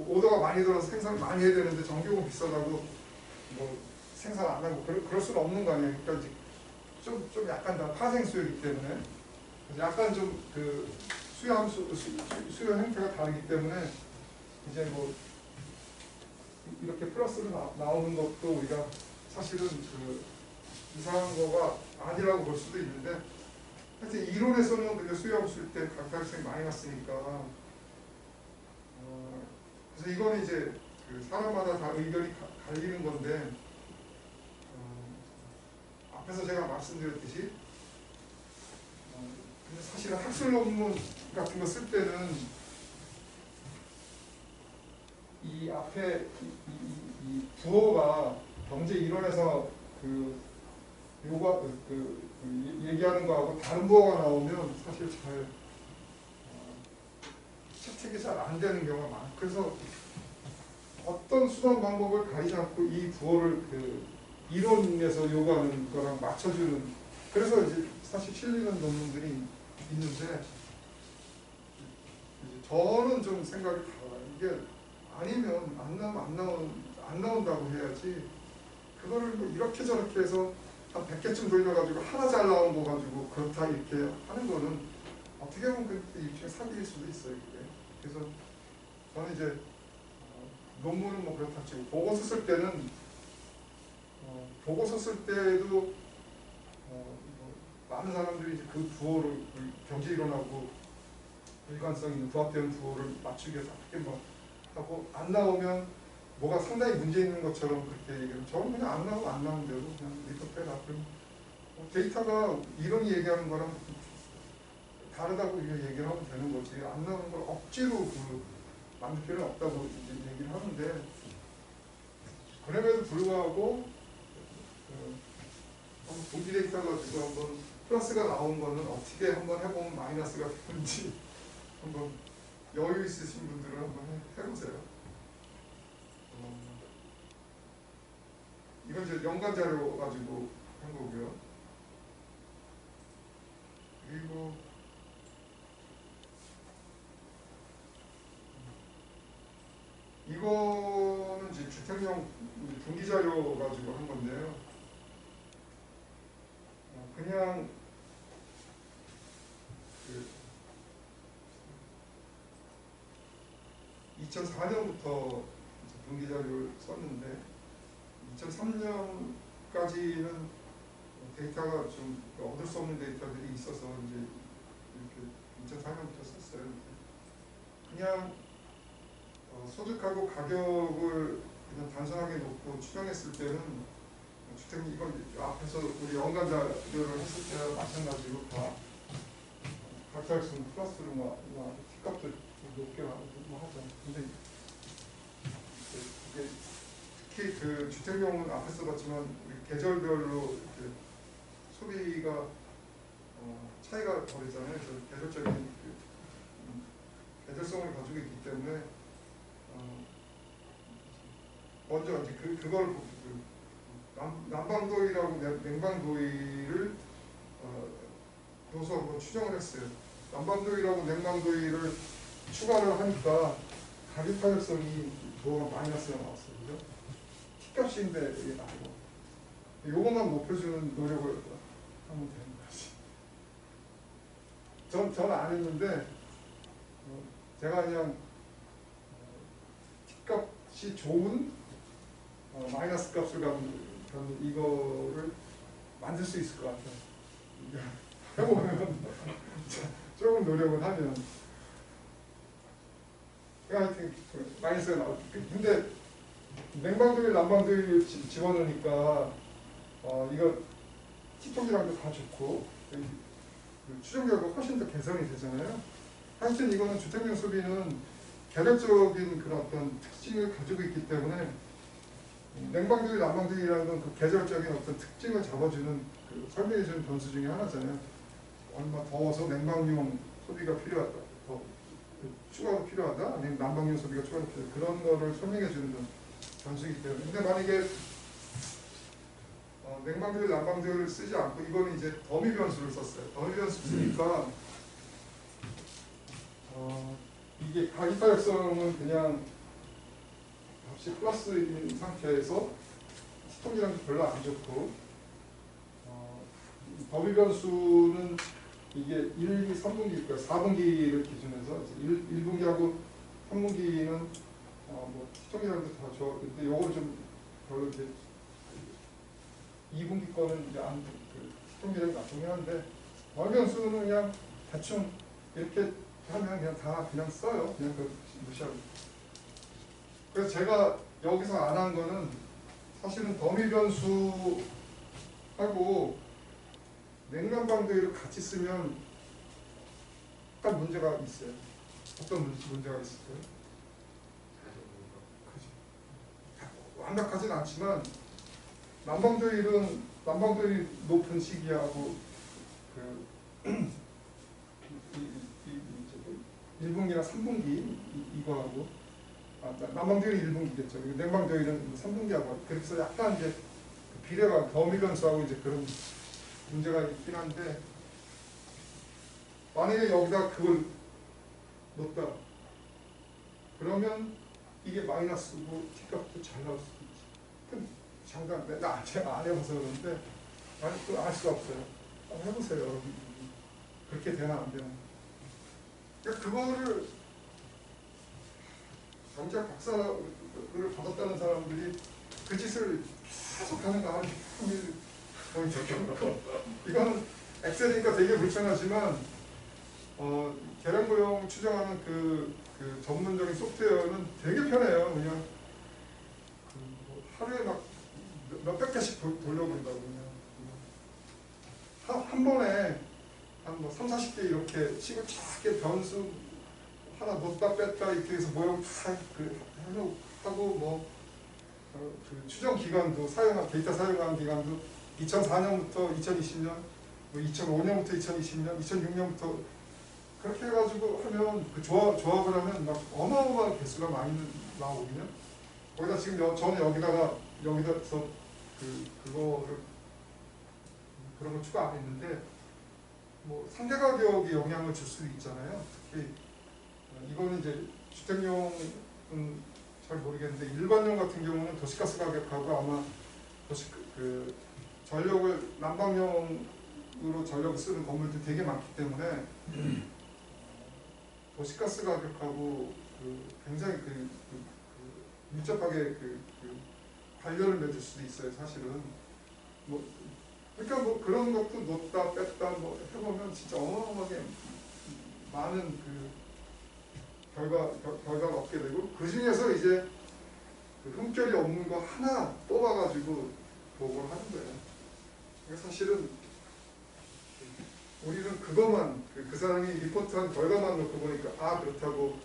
오더가 많이 들어서 생산을 많이 해야 되는데 전기요금 비싸다고 뭐 생산 안 하고 그럴 수는 없는 거 아니에요. 그러니까 좀 약간 다 파생수요이기 때문에 약간 좀 수요 형태가 다르기 때문에 이제 뭐 이렇게 플러스로 나오는 것도 우리가 사실은 이상한 거가 아니라고 볼 수도 있는데, 하여튼 이론에서는 그게 수요함수일 때 각각성이 많이 났으니까 그래서 이거는 이제 사람마다 다 의견이 갈리는 건데, 앞에서 제가 말씀드렸듯이 근데 사실은 학술 논문 같은 거 쓸 때는 이 앞에 이 부호가 경제 이론에서 얘기하는 거하고 다른 부호가 나오면 사실 잘 채택이 잘 안 되는 경우가 많아요. 그래서 어떤 수단 방법을 가리지 않고 이 부호를 이론에서 요구하는 거랑 맞춰주는, 그래서 이제 사실 실리는 논문들이 있는데, 저는 좀 생각이 달라요. 이게 아니면 안 나온다고 해야지, 그거를 뭐 이렇게 저렇게 해서 한 100개쯤 돌려가지고 하나 잘 나온 거 가지고 그렇다 이렇게 하는 거는 어떻게 보면 그 일종의 사기일 수도 있어요. 그게. 그래서 저는 이제 논문은 뭐 그렇다 치고 보고서 쓸 때는 보고서 쓸 때도 많은 사람들이 이제 그 부호를 경제 이론하고 일관성 있는 부합되는 부호를 맞추기 위해서 어떻게 뭐 하고 안 나오면 뭐가 상당히 문제 있는 것처럼 그렇게 얘기하면 저는 그냥 안 나오면 안 나오는 대로 그냥 리포트 빼라. 그럼 데이터가 이론이 얘기하는 거랑 다르다고 얘기를 하면 되는 거지, 안 나오는 걸 억지로 만들 필요는 없다고 이제 얘기를 하는데, 그럼에도 불구하고 분기 데이터 가지고 한번 플러스가 나온 거는 어떻게 한번 해보면 마이너스가 되는지 한번 여유 있으신 분들은 한번 해보세요. 이건 이제 연관 자료 가지고 한 거고요. 그리고 이거는 이제 주택용 분기 자료 가지고 한 건데요. 그냥 그 2004년부터 분기 자료를 썼는데 2003년까지는 데이터가 좀 얻을 수 없는 데이터들이 있어서 이제 이렇게 2004년부터 썼어요. 그냥 소득하고 가격을 그냥 단순하게 놓고 추정했을 때는 주택 이건 앞에서 우리 연간 자료를 했을 때와 마찬가지로 다 각자일수는 플러스로 뭐 T값도 높게 뭐 하죠. 근데 이게 특히 그 주택용은 앞에 써봤지만 우리 계절별로 이렇게 소비가 차이가 벌이잖아요. 그래서 계절적인 계절성을 가지고 있기 때문에 먼저 이제 그걸 난방도의라고 냉방도의를 도서로 추정을 했어요. 난방도의라고 냉방도의를 추가를 하니까 가격 타격성이 뭐가 마이너스가 나왔어요. 그죠? T값인데 이게 나고 요것만 높여주는 노력을 하면 되는 거지. 전 안 했는데 제가 그냥 T값이 좋은 마이너스 값을 갖는 이거를 만들 수 있을 것 같아요. 해보면 조금 노력을 하면 하여튼 마이너스가 나올. 근데 냉방도일, 난방도일 집어넣으니까 이거 T통이랑도 다 좋고 추정 결과 훨씬 더 개선이 되잖아요. 하여튼 이거는 주택용 소비는 계절적인 그런 어떤 특징을 가지고 있기 때문에 냉방도일, 난방도일이라는 건 그 계절적인 어떤 특징을 잡아주는 설명해주는 변수 중에 하나잖아요. 얼마 더워서 냉방용 소비가 필요하다, 더 추가로 필요하다, 아니면 난방용 소비가 추가로 필요하다, 그런 거를 설명해주는 변수이기 때문에. 근데 만약에 냉방도일, 난방도일을 쓰지 않고 이거는 이제 더미 변수를 썼어요. 더미 변수 쓰니까 이게 가기타역성은 그냥 값이 플러스인 상태에서 T통이랑 별로 안 좋고 더미 변수는 이게 1, 2, 3분기일 거예요. 4분기를 기준해서 1분기하고 3분기는 뭐 T통이랑도 다 좋아. 근데 요거는 좀 별로 이제 2분기 거는 이제 T통이랑 나쁘긴 한데 더미 변수는 그냥 대충 이렇게 하면 그냥 다 그냥 써요. 그냥 무시하고. 그래서 제가 여기서 안 한 거는 사실은 더미 변수하고 냉난방도일을 같이 쓰면 약간 문제가 있어요. 어떤 문제가 있을까요? 그지. 완벽하진 않지만 난방도일은 난방도일이 높은 시기하고 그 1분기나 3분기 이거하고 난방도일은 1분기겠죠. 냉방도일은 3분기하고 그래서 약간 이제 비례가 더미 변수하고 이제 그런 문제가 있긴 한데 만약에 여기다 그걸 넣었다 그러면 이게 마이너스고 T값도 잘 나올 수도 있지. 그럼 잠깐 제가 안 해봐서 그런데 또 알 수가 없어요. 한번 해보세요. 그렇게 되나 안 되나. 그러니까 그거를 정작 박사를 받았다는 사람들이 그 짓을 계속 하는 거 아니에요. 이거는 엑셀이니까 되게 불편하지만 계량고용 추정하는 그 전문적인 소프트웨어는 되게 편해요. 그냥 하루에 막 몇백 개씩 돌려본다고 그냥 한 번에 한 뭐 3, 40개 이렇게 식을 작게 변수 하나 넣었다 뺐다 이렇게 해서 모양 다 하고 뭐 그 추정 기간도 데이터 사용한 기간도 2004년부터 2020년, 뭐 2005년부터 2020년, 2006년부터 그렇게 해가지고 하면 그 조합을 하면 막 어마어마한 개수가 많이 나오거든요. 거기다 지금 저는 여기다서 그거를 그런 걸 추가 안 했는데 뭐 상대 가격이 영향을 줄 수도 있잖아요. 특히 이거는 이제 주택용은 잘 모르겠는데 일반용 같은 경우는 도시가스 가격하고 아마 전력을 난방용으로 전력을 쓰는 건물들이 되게 많기 때문에 도시가스 가격하고 굉장히 밀접하게 관련을 맺을 수도 있어요. 사실은 그러니까 뭐 그런 것도 놓다 뺐다 뭐 해보면 진짜 어마어마하게 많은 결과가 얻게 되고 그 중에서 이제 흠결이 없는 거 하나 뽑아가지고 보고를 하는 거예요. 그러니까 사실은 우리는 그것만 그 사람이 리포트한 결과만 놓고 보니까 아 그렇다고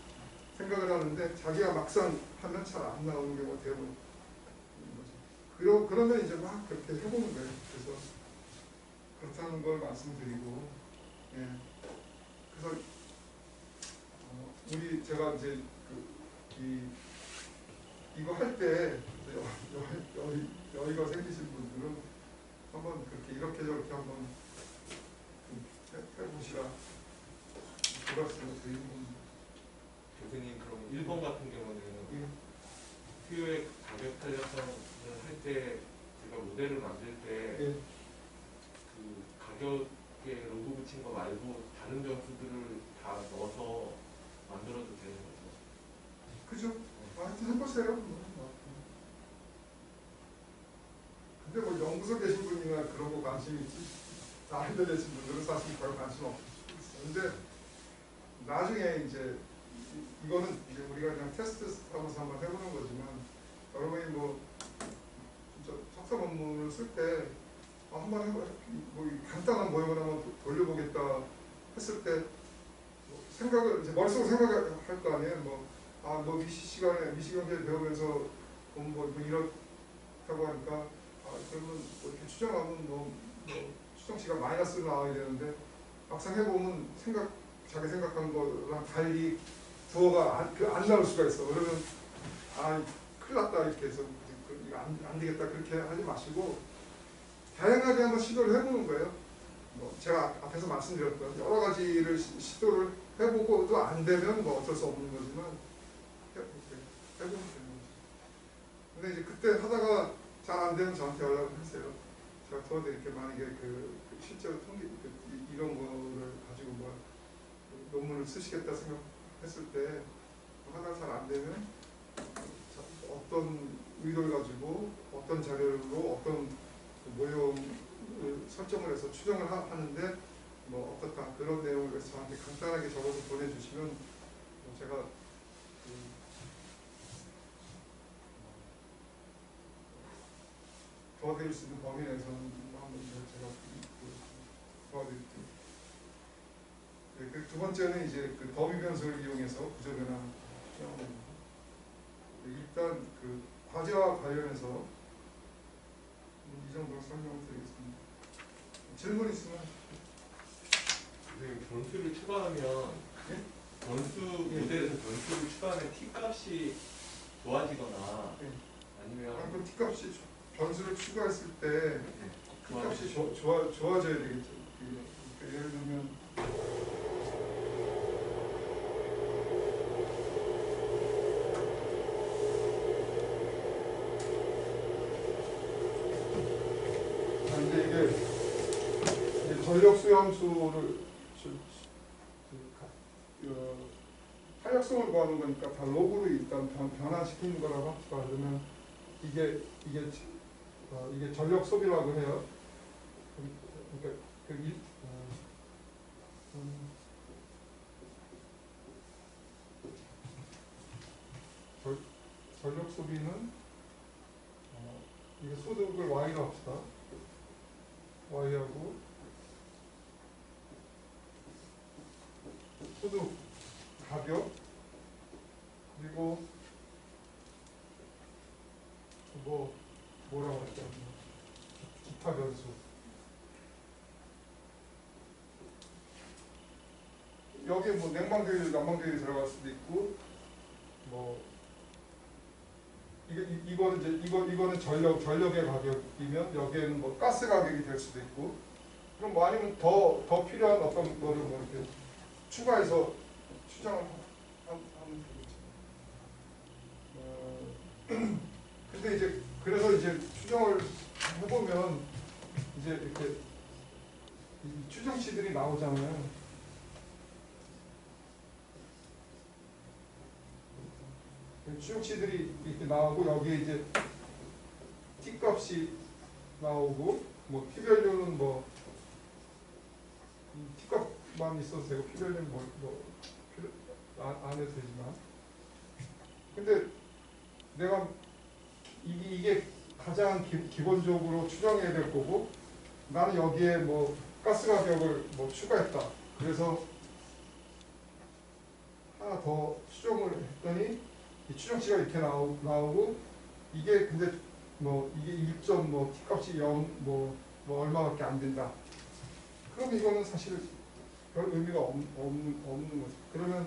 생각을 하는데 자기가 막상 하면 잘 안 나오는 경우가 대부분 거죠. 그러면 이제 막 그렇게 해보는 거예요. 그래서 그렇다는 걸 말씀드리고, 예. 그래서 제가 이제 이거 할 때 여유가 생기신 분들은 한번 이렇게 저렇게 한번 해보시라 그 말씀을 드리는 겁니다. 교수님 그럼 1번 같은 경우는 예. 수요의 가격 탄력성을 할 때 제가 모델을 만들 때 예. 그 가격에 로고 붙인 거 말고 다른 점수들을 다 넣어서 만들어도 되는 거죠? 그죠? 하여튼 해보세요. 근데 뭐 연구소 계신 분이나 그런 거 관심이 나이들 계신 분들은 사실 별 관심 없을 수 있어요. 근데 나중에 이제 이거는 이제 우리가 그냥 테스트 하면서 한번 해보는 거지만 여러분이 뭐 진짜 석사 논문을 쓸 때 한번 해봐 뭐 간단한 모형을 한번 돌려보겠다 했을 때 생각을 이제 머릿속으로 생각할 거 아니에요. 뭐 미시경제 배우면서 뭐 이렇다고 하니까 그러면 뭐 이렇게 추정하면 뭐 추정치가 마이너스로 나와야 되는데 막상 해보면 자기 생각한 거랑 달리 부호가 안 나올 수가 있어. 그러면 큰일 났다 이렇게 해서 이거 안 되겠다 그렇게 하지 마시고 다양하게 한번 시도를 해보는 거예요. 제가 앞에서 말씀드렸던 여러 가지를 시도를 해보고 또 안 되면 뭐 어쩔 수 없는 거지만 해보면 되는 거죠. 근데 이제 그때 하다가 잘 안 되면 저한테 연락을 하세요. 제가 도와드릴게요. 만약에 실제로 이런 거를 가지고 논문을 쓰시겠다 생각했을 때 하다가 잘 안 되면 어떤 의도를 가지고 어떤 자료로 어떤 모형을 설정을 해서 추정을 하는데 뭐 어떻다 그런 내용을 위해서 저한테 간단하게 적어서 보내주시면 제가 도와드릴 수 있는 범위 내에서는 한번 제가 도와드릴게요. 네, 두 번째는 이제 더미 변수를 이용해서 구조 변화 시험입니다. 일단 과제와 관련해서 이 정도로 설명을 드리겠습니다. 질문 있으면 선생님 변수를 추가하면 예? 모델에서 변수를 추가하면 T값이 좋아지거나 예. 아니면 그 T값이 변수를 추가했을 때 T값이 좋아져야 되겠죠. 그러니까 예를 들면 이게 전력 수용수를 탄력성을 구하는 거니까 다 로그로 일단 변화시키는 거라고 합시다. 그러면 이게 전력 소비라고 해요. 그러니까 전력 소비는 이게 소득을 Y로 합시다. Y하고 소득 가격 그리고 뭐라고 할까 기타 변수 여기에 뭐 냉방비율, 난방비율이 들어갈 수도 있고 뭐 이거는 이제 이거는 전력의 가격이면 여기에는 뭐 가스 가격이 될 수도 있고 그럼 뭐 아니면 더 필요한 어떤 거를 뭐 이렇게 추가해서 추정을 하면 되겠죠. 근데 이제 그래서 이제 추정을 해보면 이제 이렇게 이 추정치들이 나오잖아요. 추정치들이 이렇게 나오고 여기에 이제 T값이 나오고 뭐 P밸류는 뭐 T값만 있어도 되고 P밸류는 안 해도 되지만 근데 내가 이게 가장 기본적으로 추정해야 될 거고 나는 여기에 뭐 가스 가격을 뭐 추가했다. 그래서 하나 더 추정을 했더니 이 추정치가 이렇게 나오고 이게 근데 뭐 이게 1점 뭐 T값이 0 뭐 얼마밖에 안 된다. 그럼 이거는 사실 별 의미가 없는 거죠. 그러면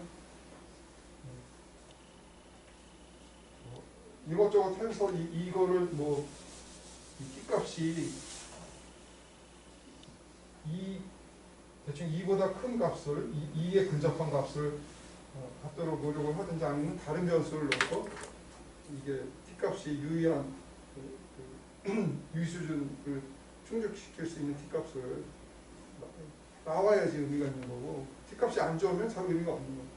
이것저것 해서 이거를 뭐 이 T값이 대충 2보다 큰 값을 2에 근접한 값을 갖도록 노력을 하든지 아니면 다른 변수를 넣고 이게 T값이 유의한 유수준을 충족시킬 수 있는 T값을 나와야지 의미가 있는 거고 T값이 안 좋으면 잘 의미가 없는 거고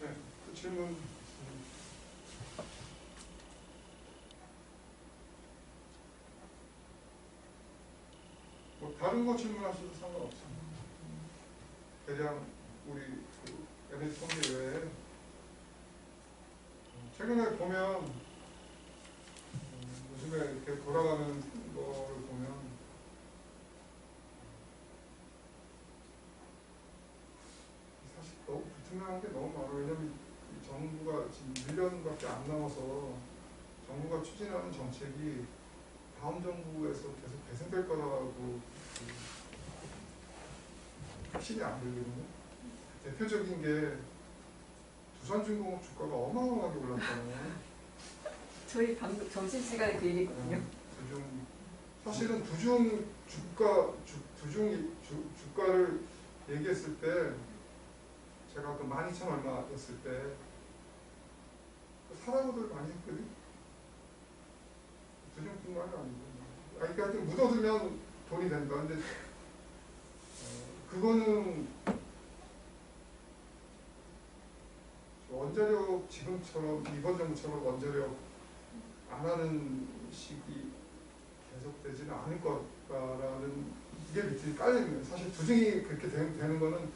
네, 그 질문 뭐 다른 거 질문하셔도 상관없습니다. 대략 우리 그 NS 통계 외에 최근에 보면 요즘에 이렇게 돌아가는 거를 보면 사실 너무 불투명한 게 너무 많아요. 왜냐면 이 정부가 지금 1년밖에 안 남아서 정부가 추진하는 정책이 다음 정부에서 계속 개선될 거라고 확신이 안 들거든요. 대표적인 게 두산중공업 주가가 어마어마하게 올랐잖아요. 저희 방금 점심시간에 그 얘기했거든요. 사실은 주가를 얘기했을 때 제가 그 12,000 얼마였을 때 사라고들 많이 했거든요. 두중뿐만이 아니고 그러니까 하여튼 묻어두면 돈이 된다. 근데 그거는 원자력 지금처럼 이번 정부처럼 원자력 안 하는 시기 계속되지는 않을 거라는 이게 밑에 깔리는 거예요. 사실 두중이 그렇게 되는 거는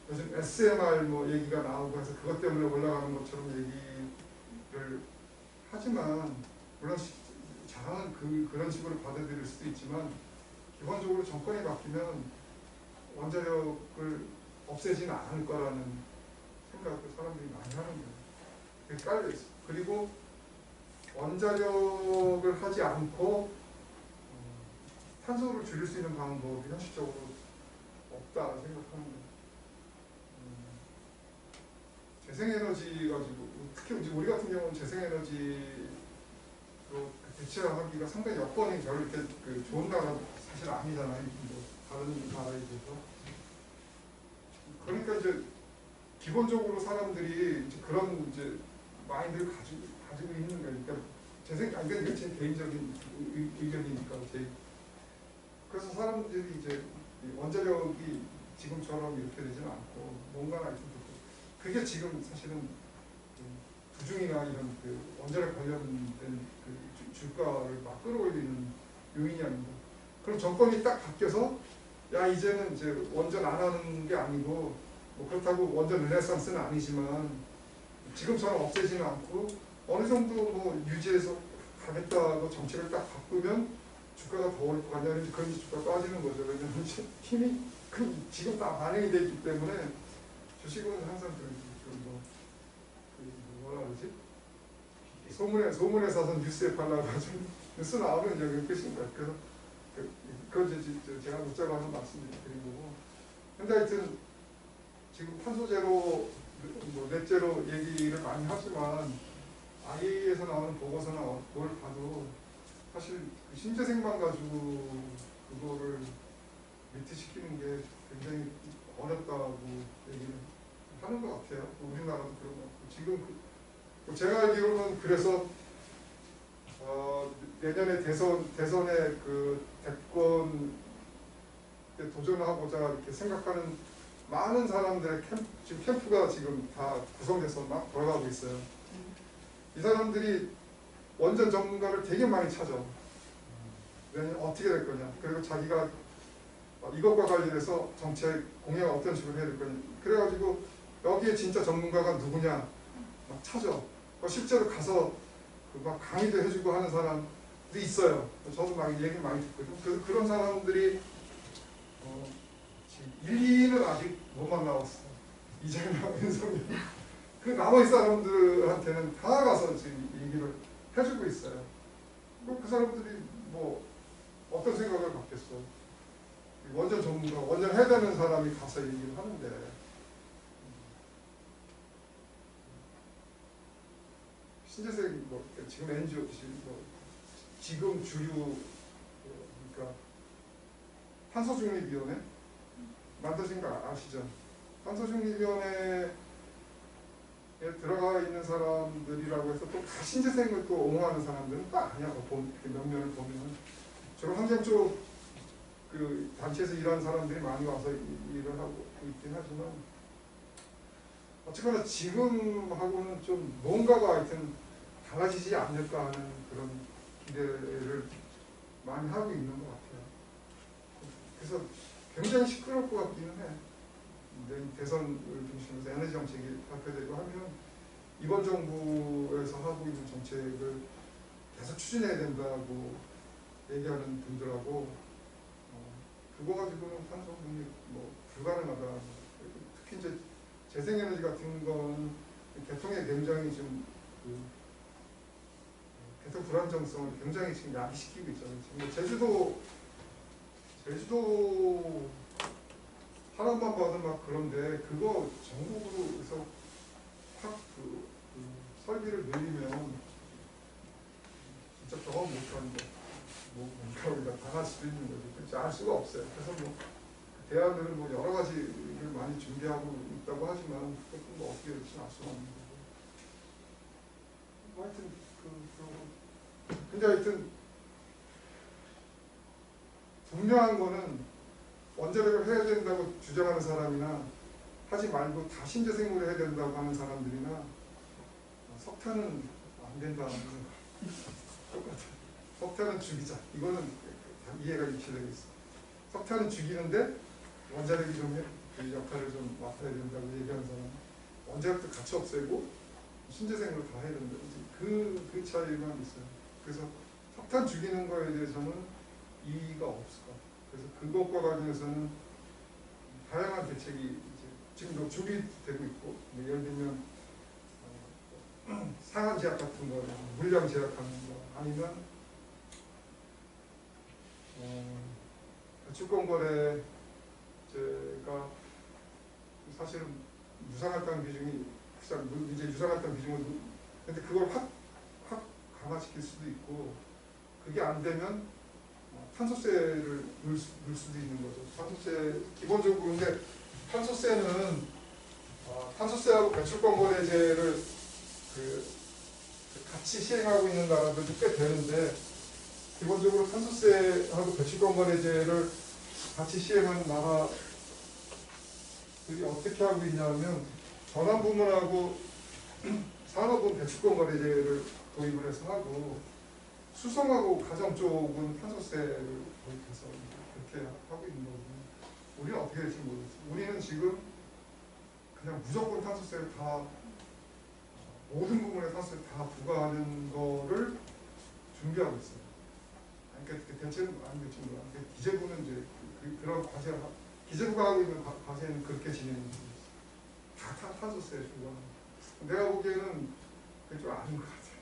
요즘 SMR 뭐 얘기가 나오고 해서 그것 때문에 올라가는 것처럼 얘기를 하지만 물론 잘하는 그런 식으로 받아들일 수도 있지만 기본적으로 정권이 바뀌면 원자력을 없애지는 않을 거라는 생각을 사람들이 많이 하는 거예요. 그게 깔려있어요. 그리고 원자력을 하지 않고 탄소를 줄일 수 있는 방법이 현실적으로 없다 생각하는 거예요. 재생에너지 가지고 특히 이제 우리 같은 경우는 재생에너지로 대체하기가 상당히 여건이 별로 이렇게 좋은 나라가 사실 아니잖아요. 뭐 다른 나라에 비해서. 그러니까 이제 기본적으로 사람들이 이제 그런 이제 마인드를 가지고 있는 거니까 이건 제 개인적인 의견이니까 그래서 사람들이 이제 원자력이 지금처럼 이렇게 되지는 않고 뭔가가 좀 그게 지금 사실은 두중이나 이런 원자력 관련된 주가를 막 끌어올리는 요인이 아닙니다. 그럼 정권이 딱 바뀌어서 야 이제는 이제 원전 안 하는 게 아니고 뭐 그렇다고 원전 르네상스는 아니지만 지금처럼 없애지는 않고 어느 정도 뭐 유지해서 가겠다고 정책을 딱 바꾸면 주가가 더 올 거 아니야. 그런 주가가 빠지는 거죠. 왜냐하면 힘이 지금 다 반영이 되어 있기 때문에 주식은 항상 뭐 뭐라 그러지? 소문에 사서 뉴스에 발라가지고 뉴스 나오면 여기 끝인 거야. 그래서 그건 제가 묻자고 하는 말씀드린 거고. 근데 하여튼 지금 탄소제로 뭐 넷제로 얘기를 많이 하지만 IAEA에서 나오는 보고서나 뭘 봐도 사실 그 신재생만 가지고 그거를 미트시키는 게 굉장히 어렵다고 얘기를 하는 것 같아요. 우리나라도 그런 것 같고. 지금 제가 알기로는 그래서 내년에 대선에 그 대권에 도전하고자 이렇게 생각하는 많은 사람들의 지금 캠프가 지금 다 구성돼서 막 돌아가고 있어요. 이 사람들이 원전 전문가를 되게 많이 찾아. 내년 어떻게 될 거냐. 그리고 자기가 이것과 관련해서 정책 공약 어떤 식으로 해야 될 거냐. 그래가지고 여기에 진짜 전문가가 누구냐 막 찾아. 실제로 가서 막 강의도 해주고 하는 사람도 있어요. 저도 막 얘기 많이 듣거든요. 그래서 그런 사람들이 지금 1, 2는 아직 못 만나봤어. 이재명, 윤석열. 그 나머지 사람들한테는 다 가서 지금 얘기를 해주고 있어요. 그 사람들이 뭐 어떤 생각을 갖겠어. 원전 전문가, 원전 해야 되는 사람이 가서 얘기를 하는데 신재생 뭐 지금 NGO 지금 주류 그러니까 탄소중립위원회 만드신 거 아시죠? 탄소중립위원회에 들어가 있는 사람들이라고 해서 또 다 신재생을 또 옹호하는 사람들은 또 아니야. 몇 면을 보면 주로 환경 쪽 그 단체에서 일하는 사람들이 많이 와서 일을 하고 있긴 하지만 어쨌거나 지금하고는 좀 뭔가가 하여튼 달라지지 않을까 하는 그런 기대를 많이 하고 있는 것 같아요. 그래서 굉장히 시끄러울 것 같기는 해. 대선을 중심으로 에너지 정책이 발표되고 하면 이번 정부에서 하고 있는 정책을 계속 추진해야 된다고 얘기하는 분들하고 그거 가지고는 탄소 분리 뭐 불가능하다. 특히 이제 재생에너지 같은 거는 개통에 굉장히 좀 개통 불안정성을 굉장히 지금 야기시키고 있잖아요. 지금 제주도 사람만 봐도 막 그런데 그거 전국으로 확 설비를 늘리면 진짜 경험 못하는 거. 뭔가 우리가 당할 수도 있는 거죠. 그렇지 알 수가 없어요. 그래서 뭐 대안들은 뭐 여러 가지를 많이 준비하고 있다고 하지만 그것도 뭐 어떻게 될지 알 수가 없는 거고. 하여튼 근데 하여튼 분명한 거는 원자력을 해야 된다고 주장하는 사람이나 하지 말고 다 신재생으로 해야 된다고 하는 사람들이나 석탄은 안 된다는 거 똑같아요. 석탄은 죽이자. 이거는 이해가 일치되고 있어. 석탄은 죽이는데 원자력이 좀 그 역할을 좀 맡아야 된다고 얘기하는 사람. 원자력도 같이 없애고 신재생으로 다 해야 된다. 그 차이만 있어요. 그래서 석탄 죽이는 거에 대해서는 이의가 없을 것 같아요. 그래서 그것과 관련해서는 다양한 대책이 이제 지금도 준비되고 있고, 뭐 예를 들면 상한 제약 같은 거, 물량 제약하는 거, 아니면 배출권 거래제가 사실은 유상할당 비중이 이제 유상할당 비중을 근데 그걸 확 강화시킬 수도 있고 그게 안 되면 탄소세를 넣을 수도 있는 거죠. 탄소세 기본적으로 근데 탄소세는 탄소세하고 배출권 거래제를 같이 시행하고 있는 나라들도 꽤 되는데 기본적으로 탄소세하고 배출권 거래제를 같이 시행하는 나라들이 어떻게 하고 있냐면 전환부문하고 산업은 배출권 거래제를 도입을 해서 하고 수송하고 가정 쪽은 탄소세를 도입해서 그렇게 하고 있는 거거든요. 우리는 어떻게 될지 모르겠어요. 우리는 지금 그냥 무조건 탄소세를 다 모든 부분에 탄소세를 다 부과하는 거를 준비하고 있어요. 그러니까 대체는 아니겠지 몰라. 기재부는 이제 그런 과제 기재부가 하고 있는 과제는 그렇게 진행이 되고 있어요. 다 탄소세 부과. 내가 보기에는 그게 좀 아닌 것 같아요.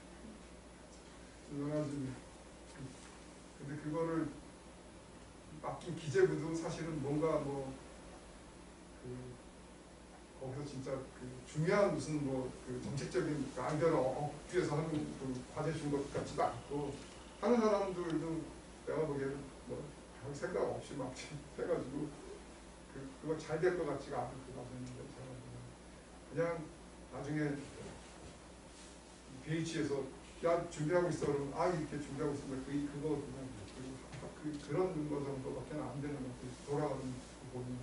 연화준이. 근데 그거를 맡긴 기재부도 사실은 뭔가 뭐 거기서 진짜 중요한 무슨 정책적인 아이디어를 얻기 위해서 하는 과제 준 것 같지도 않고, 하는 사람들도 내가 보기에는 별 생각 없이 막 해가지고 그거 잘 될 것 같지가 않고 나섰는데, 그냥 나중에 BH에서 야 준비하고 있어 그러면 이렇게 준비하고 있으면 그거 그냥 그런 거 정도밖에 안 되는 것 같아요. 돌아가는 거 보면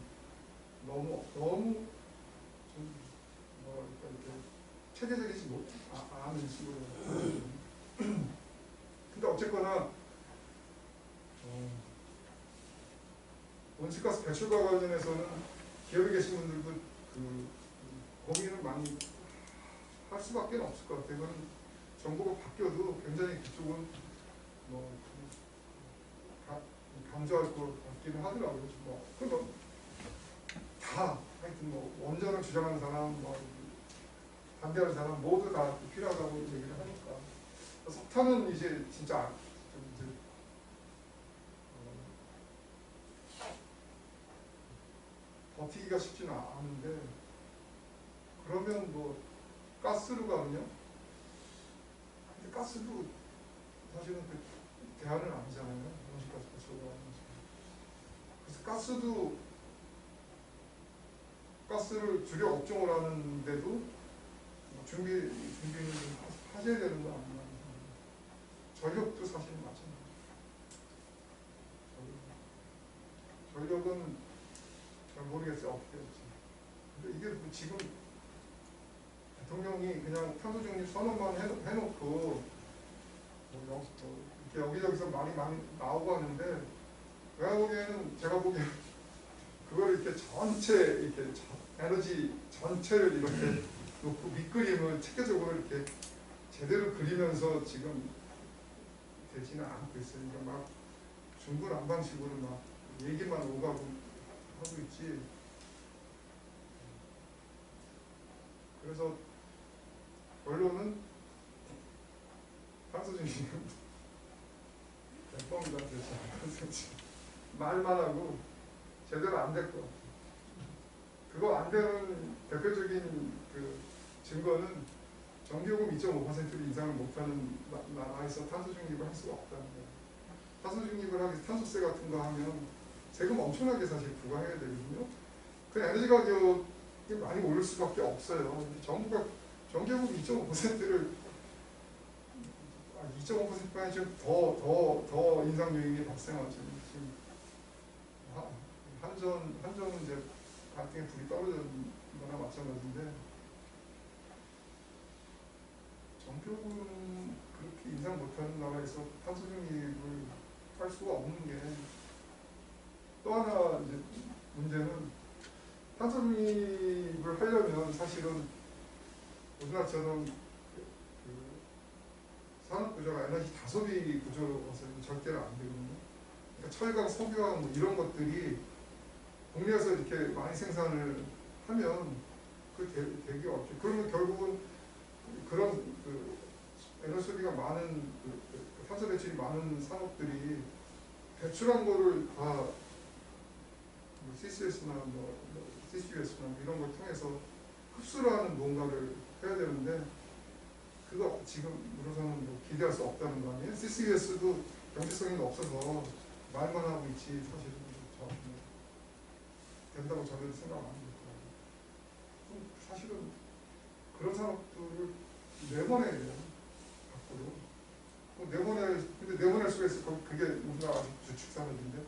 너무 좀 뭐랄까 이렇게 체계적이지 않은 식으로. 근데 어쨌거나 온실가스 배출과 관련해서는 기업에 계신 분들도 고민을 많이 할 수밖에 없을 것 같아요. 이건 정부가 바뀌어도 굉장히 그쪽은 강조할 것 같기는 하더라고요. 다 하여튼 원전을 주장하는 사람, 반대하는 사람 모두 다 필요하다고 얘기를 하니까. 석탄은 이제 진짜 좀 이제 버티기가 쉽지는 않은데, 그러면 가스로 가면요. 근데 가스도 사실은 대안은 아니잖아요. 온실가스 배출과. 그래서 가스를 주력 업종을 하는데도 준비는 좀 하셔야 되는 거 아닌가. 전력도 사실 마찬가지예요. 전력은 잘 모르겠어요. 어떻게 될지. 근데 이게 지금 대통령이 그냥 탄소 중립 선언만 해놓고 이렇게 여기저기서 말이 많이 나오고 하는데, 제가 보기에는 그걸 이렇게 에너지 전체를 이렇게 놓고 밑그림을 체계적으로 이렇게 제대로 그리면서 지금 되지는 않고 있어요. 그러니까 막 중구난방식으로 막 얘기만 오가고 하고 있지. 그래서 결론은 탄소 중립은 뻥이다. 말만 하고 제대로 안 될 거. 그거 안 되는 대표적인 증거는 전기요금 2.5%를 인상을 못하는 나라에서 탄소 중립을 할 수가 없다는 거예요. 탄소 중립을 하기 위해서 탄소세 같은 거 하면 세금 엄청나게 사실 부과해야 되거든요. 그 에너지 가격이 많이 오를 수밖에 없어요. 정부가 전기요금 2.5%를 2.5%만이 지금 더 인상 요인이 발생하죠. 지금 한전은 이제 갈등에 불이 떨어진 거나 마찬가지인데, 전기요금 그렇게 인상 못하는 나라에서 탄소 중립을 할 수가 없는 게, 또 하나 이제 문제는 탄소 중립을 하려면 사실은 우리나라처럼 산업 구조가 에너지 다소비 구조라서 절대로 안 되거든요. 그러니까 철강, 석유화학 이런 것들이 국내에서 이렇게 많이 생산을 하면 되기가 없죠. 그러면 결국은 그런 에너지 소비가 많은 탄소 배출이 많은 산업들이 배출한 거를 다 CCS나 CCUS나 이런 걸 통해서 흡수를 하는 뭔가를 해야 되는데, 그거 지금으로서는 기대할 수 없다는 거 아니에요? CCUS도 경제성이 없어서 말만 하고 있지 사실은 된다고 저는 생각 안 합니다. 사실은 그런 산업들을 내보내야 돼요. 밖으로. 근데 내보낼 수가 있어. 그게 우리나라 주축 산업인데,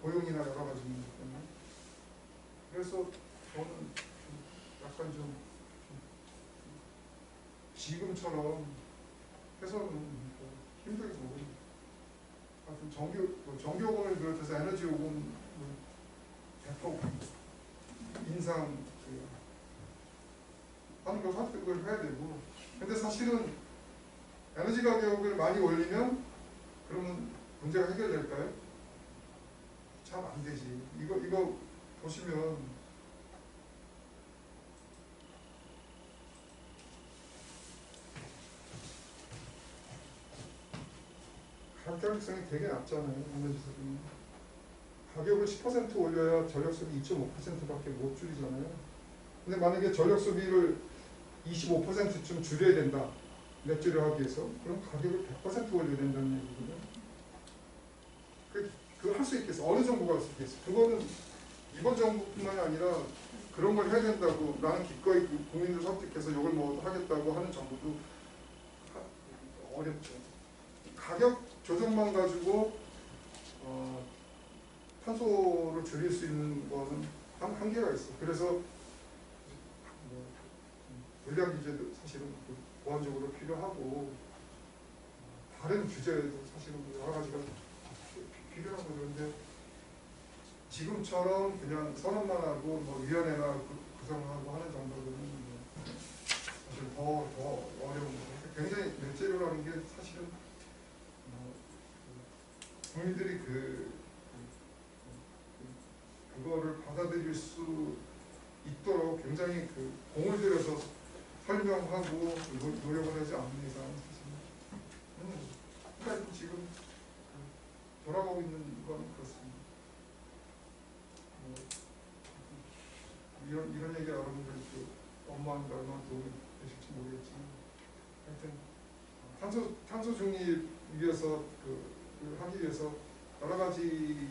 고용이나 여러 가지 문제 때문에. 그래서 저는 약간 좀 지금처럼 해서는 힘들고, 하여튼 전기요금을 비롯해서 에너지요금 대폭 인상 하는 걸 설득을 해야 되고, 근데 사실은 에너지 가격을 많이 올리면 그러면 문제가 해결될까요? 참 안 되지. 이거 보시면 불가피성이 되게 낮잖아요. 에너지소비. 가격을 10% 올려야 전력소비 2.5%밖에 못 줄이잖아요. 근데 만약에 전력소비를 25%쯤 줄여야 된다. 넷제를 하기 위해서. 그럼 가격을 100% 올려야 된다는 얘기거든요. 그걸 할 수 있겠어. 어느 정부가 할 수 있겠어. 그거는 이번 정부뿐만이 아니라 그런 걸 해야 된다고 나는 기꺼이 국민들 설득해서 이걸 뭐 하겠다고 하는 정부도 어렵죠. 가격 조정만 가지고 탄소를 줄일 수 있는 거는 한계가 있어. 그래서 물량 규제도 사실은 보완적으로 필요하고 다른 규제도 사실은 여러 가지가 필요한 거죠. 근데 지금처럼 그냥 선언만 하고 뭐 위원회나 구성하고 하는 정도는 사실 더 어려운 거예요. 굉장히 넷제로라는 게 사실은 국민들이 그거를 받아들일 수 있도록 굉장히 공을 들여서 설명하고 노력을 하지 않는 이상 사실은 그러니까 지금 돌아가고 있는 건 그렇습니다. 이런 얘기 여러분들 업무하는데 얼마나 도움이 되실지 모르겠지만 하여튼 탄소 중립 위해서 하기 위해서 여러 가지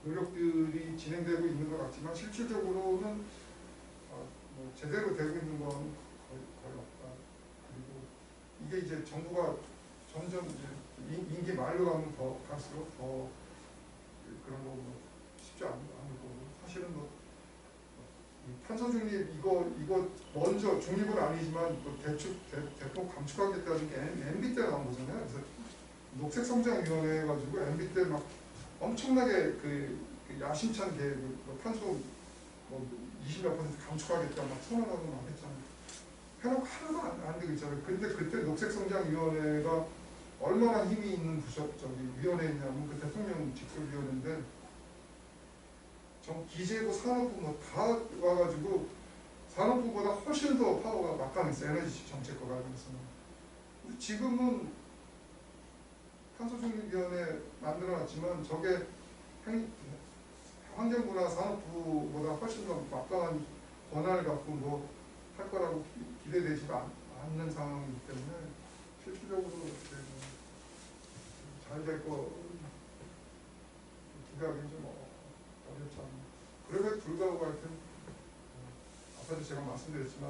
노력들이 진행되고 있는 것 같지만 실질적으로는 제대로 되고 있는 건 거의 없다. 그리고 이게 이제 정부가 점점 이제 임기 말로 가면 더 갈수록 더 그런 거 쉽지 않을 거고 사실은 탄소 중립 이거 먼저 중립은 아니지만 대폭 감축하겠다는 게 MB 때 나온 거잖아요. 그래서 녹색 성장위원회 해가지고 MB 때 막 엄청나게 야심찬 계획, 탄소 20몇 % 감축하겠다 막 선언하고 막 했잖아요. 해놓고 하나도 안 되고 있잖아요. 근데 그때 녹색 성장위원회가 얼마나 힘이 있는 위원회냐면 그 대통령 직속위원회인데 기재부 산업부 뭐 다 와가지고 산업부보다 훨씬 더 파워가 막강했어요. 에너지 정책과 관련해서는. 근데 지금은 탄소중립위원회 만들어놨지만 저게 환경부나 산업부보다 훨씬 더 막강한 권한을 갖고 뭐 할 거라고 기대되지가 않는 상황이기 때문에 실질적으로 잘 될 거 기대하기 좀 어렵지 않나. 그럼에도 불구하고 하여튼 아까도 제가 말씀드렸지만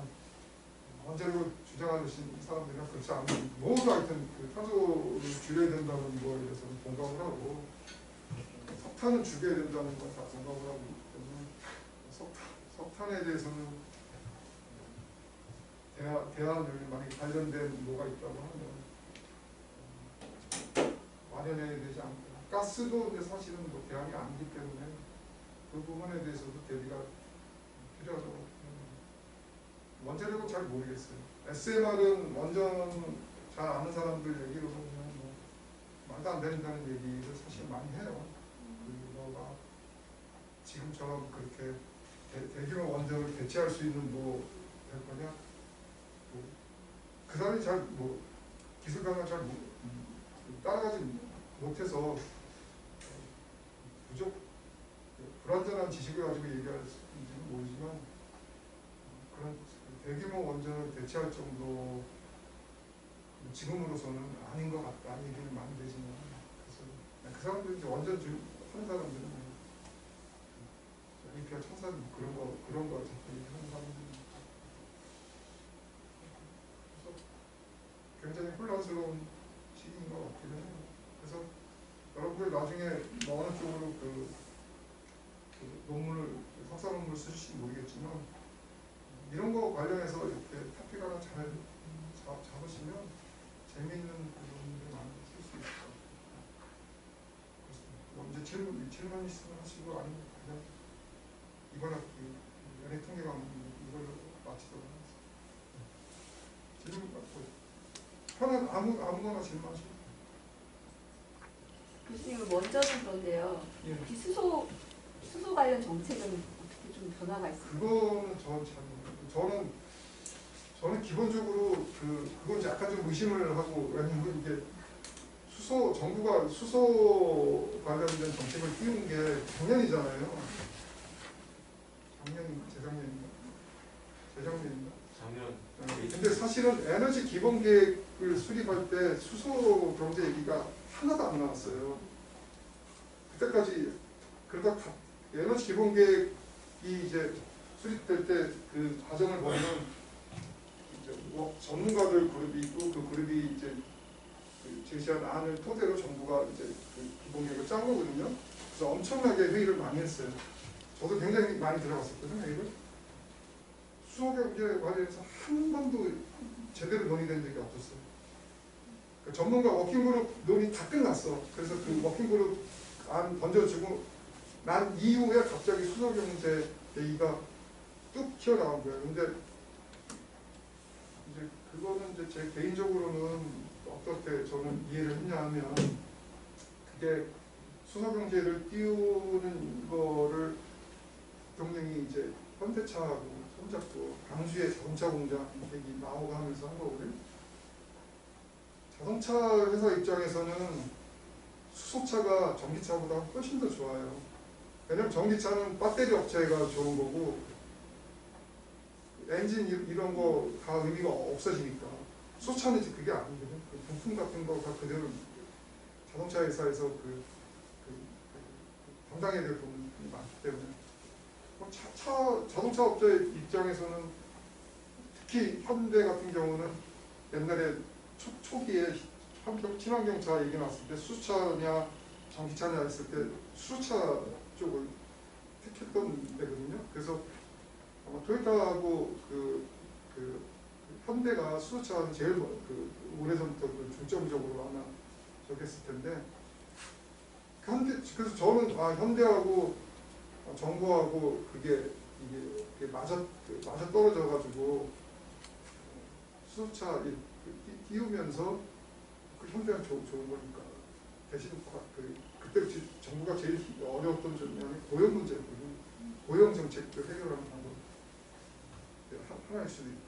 원자력을 주장하신 사람들이랑 그렇지 않은 모두 하여튼 탄소를 줄여야 된다는 거에 대해서는 공감을 하고 석탄은 죽여야 된다는 건 다 공감을 하고 있기 때문에 석탄에 대해서는 대안을 만약에 관련된 뭐가 있다고 하면 마련해야 되지 않을까. 가스도 근데 사실은 대안이 아니기 때문에 그 부분에 대해서도 대비가 필요하다고. 원자력은 잘 모르겠어요. SMR은 원전 잘 아는 사람들 얘기로는 말도 안 된다는 얘기를 사실 많이 해요. 그거가 지금처럼 그렇게 대규모 원전을 대체할 수 있는 될 거냐? 그 사람이 잘 기술가가 잘 따라가지 못해서 불완전한 지식을 가지고 얘기할지는 모르지만 그런 대규모 원전을 대체할 정도 지금으로서는 아닌 것 같다 얘기를 많이 되지만 그래서 그 사람들 이제 원전 하는 사람들은 APR 청산 그런 거 자꾸 하는 사람들 굉장히 혼란스러운 시기인 것 같기는 해요. 그래서 여러분들 나중에 어느 쪽으로 논문을 석사 논문을 쓰실지 모르겠지만 이런 거 관련해서 이렇게 토픽 하나 잘 잡으시면 재미있는 논문을 많이 쓸 수 있을 것 같아요. 이제 질문 있으면 하시고 아니면 그냥 이번 학기 연예 통계 강의 이걸로 마치도록 하겠습니다. 질문 받고 편한 아무거나 질문하시면. 교수님 원전은 그런데요. 예. 이 수소 관련 정책은 어떻게 좀 변화가 있을까요? 그거는 잘 모르겠어요. 저는 기본적으로 그건 약간 좀 의심을 하고 왜냐면 이게 정부가 수소 관련된 정책을 띄운 게 작년이잖아요. 재작년인가? 작년 근데 사실은 에너지 기본 계획을 수립할 때 수소 경제 얘기가 하나도 안 나왔어요. 그때까지 그러다 에너지 기본 계획이 이제 수립될 때 그 과정을 보면 이제 뭐 전문가들 그룹이 있고 그 그룹이 이제 그 제시한 안을 토대로 정부가 이제 그 기본 계획을 짠 거거든요. 그래서 엄청나게 회의를 많이 했어요. 저도 굉장히 많이 들어갔었거든요, 회의를. 수소 경제에 관해서 한 번도 제대로 논의된 적이 없었어요. 그 전문가 워킹그룹 논의 다 끝났어. 그래서 그 워킹그룹 안 던져주고 난 이후에 갑자기 수소 경제 얘기가 뚝 튀어나온 거예요. 근데 이제 그거는 이제 제 개인적으로는 어떻게 저는 이해를 했냐면 그게 수소 경제를 띄우는 거를 대통령이 이제 현대차하고 손잡고 강주의 자동차 공장 얘기 나오고 하면서 한 거거든요. 자동차 회사 입장에서는 수소차가 전기차보다 훨씬 더 좋아요. 왜냐면 전기차는 배터리 업체가 좋은 거고 엔진 이런 거 다 의미가 없어지니까. 수소차는 이제 그게 아니거든요. 그 부품 같은 거가 그대로 자동차 회사에서 담당해야 될 부분이 많기 때문에 자동차 업체 입장에서는 특히 현대 같은 경우는 옛날에 초기에 친환경차 얘기 나왔을 때 수소차냐 전기차냐 했을 때 수소차 쪽을 택했던 데거든요. 그래서 아마 토요타하고 그 현대가 수소차는 제일 오래전부터 중점적으로 아마 저기 했을 텐데 그래서 저는 현대하고 정부하고 이게 맞아 떨어져가지고 수소차 띄우면서 그 현대가 좋은 거니까 대신 그때 정부가 제일 어려웠던 점이 고용 문제였거든요. 고용 정책을 해결하는 방법 하나일 수도 있고.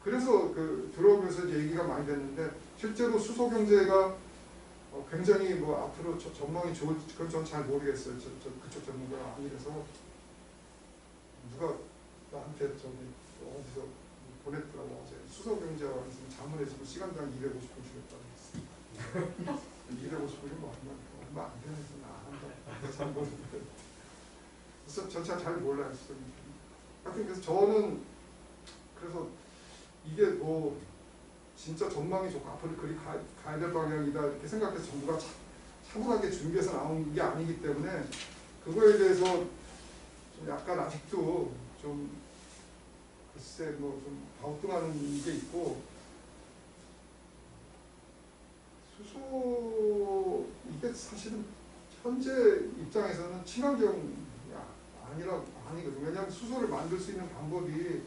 그래서 들어오면서 이제 얘기가 많이 됐는데 실제로 수소 경제가 굉장히 뭐 앞으로 전망이 좋을지 그건 전 잘 모르겠어요. 그쪽 전문가가 아니라서 누가 나한테 어디서 보냈더라고. 어제 수소 경제와 자문해주고 시간당 250분 주겠다고 했어요. 250분이 뭐 얼마 안 되는 해서 안 한다. 잘 모르는데. 그래서 전체 잘 몰라요. 수소 경제. 하여튼 그래서 저는 그래서 이게 뭐 진짜 전망이 좋고 앞으로 그리 가야 될 방향이다 이렇게 생각해서 정부가 차분하게 준비해서 나온 게 아니기 때문에 그거에 대해서 좀 약간 아직도 좀 글쎄 뭐 좀 갸우뚱하는 게 있고 수소 이게 사실은 현재 입장에서는 친환경이 아니거든요. 왜냐하면 수소를 만들 수 있는 방법이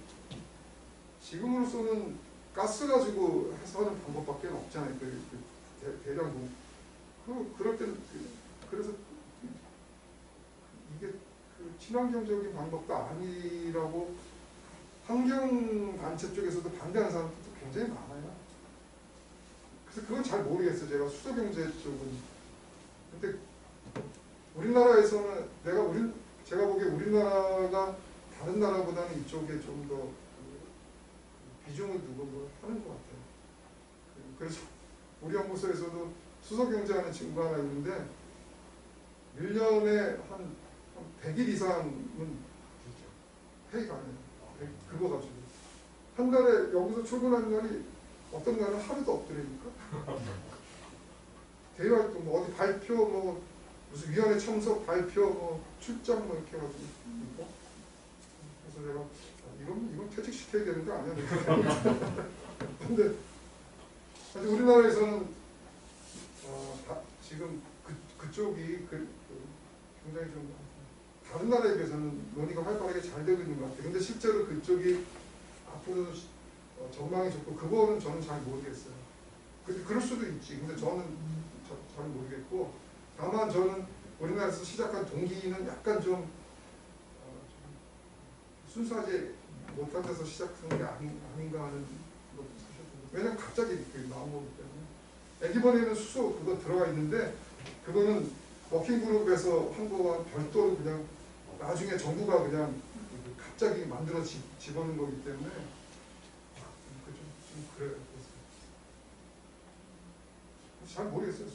지금으로서는 가스 가지고 해서 하는 방법밖에 없잖아요. 대량 그럴 때는 그래서 이게 친환경적인 방법도 아니라고 환경단체 쪽에서도 반대하는 사람들도 굉장히 많아요. 그래서 그건 잘 모르겠어요. 제가 수소경제 쪽은. 근데 우리나라에서는 제가 보기에 우리나라가 다른 나라보다는 이쪽에 좀 더 비중을 두고 하는 것 같아요. 그래서 우리 연구소에서도 수소 경제하는 친구가 하나 있는데 1년에 한 100일 이상은 회의가 안 해요. 그거 가지고. 한 달에 여기서 출근하는 날이 어떤 날은 하루도 없더라니까. 대외활동, 뭐 어디 발표, 뭐 무슨 위원회 참석, 발표, 뭐 출장 뭐 이렇게 해가지고 있고. 그래서 내가 이건 퇴직시켜야 되는 거 아니야? 근데 사실 우리나라에서는 지금 그쪽이 굉장히 좀 다른 나라에 비해서는 논의가 활발하게 잘 되고 있는 것 같아요. 근데 실제로 그쪽이 앞으로 전망이 좋고 그거는 저는 잘 모르겠어요. 그럴 수도 있지. 근데 저는 잘 모르겠고 다만 저는 우리나라에서 시작한 동기는 약간 좀 순수하게 못한 데서 시작한 게 아닌가 하는 것도 사실. 왜냐면 갑자기 나온 거기 때문에. 애기번에는 수소 그거 들어가 있는데 그거는 워킹그룹에서 한 거와 별도로 그냥 나중에 정부가 그냥 갑자기 만들어 집어넣은 거기 때문에 좀 그래요. 잘 모르겠어요.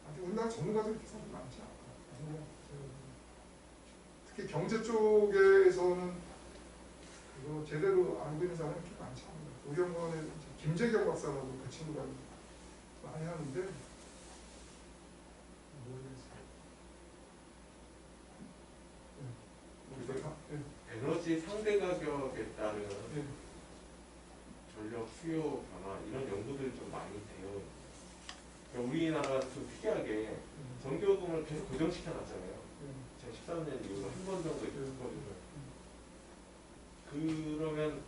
아직 우리나라 전문가들이 그렇게 사람이 많지 않아요. 특히 경제 쪽에서는 그거 제대로 알고 있는 사람이 그렇게 많지 않아요. 우리 연구원에 김재경 박사라고 그 친구가 많이 하는데 모르겠어요. 에너지 상대 가격에 따른 예. 전력 수요 변화 이런 연구들이 좀 많이 돼요. 그러니까 우리나라가 좀 특이하게 전기요금을 계속 고정시켜 놨잖아요. 2013년 이후로 한 번 정도 있었거든요. 그러면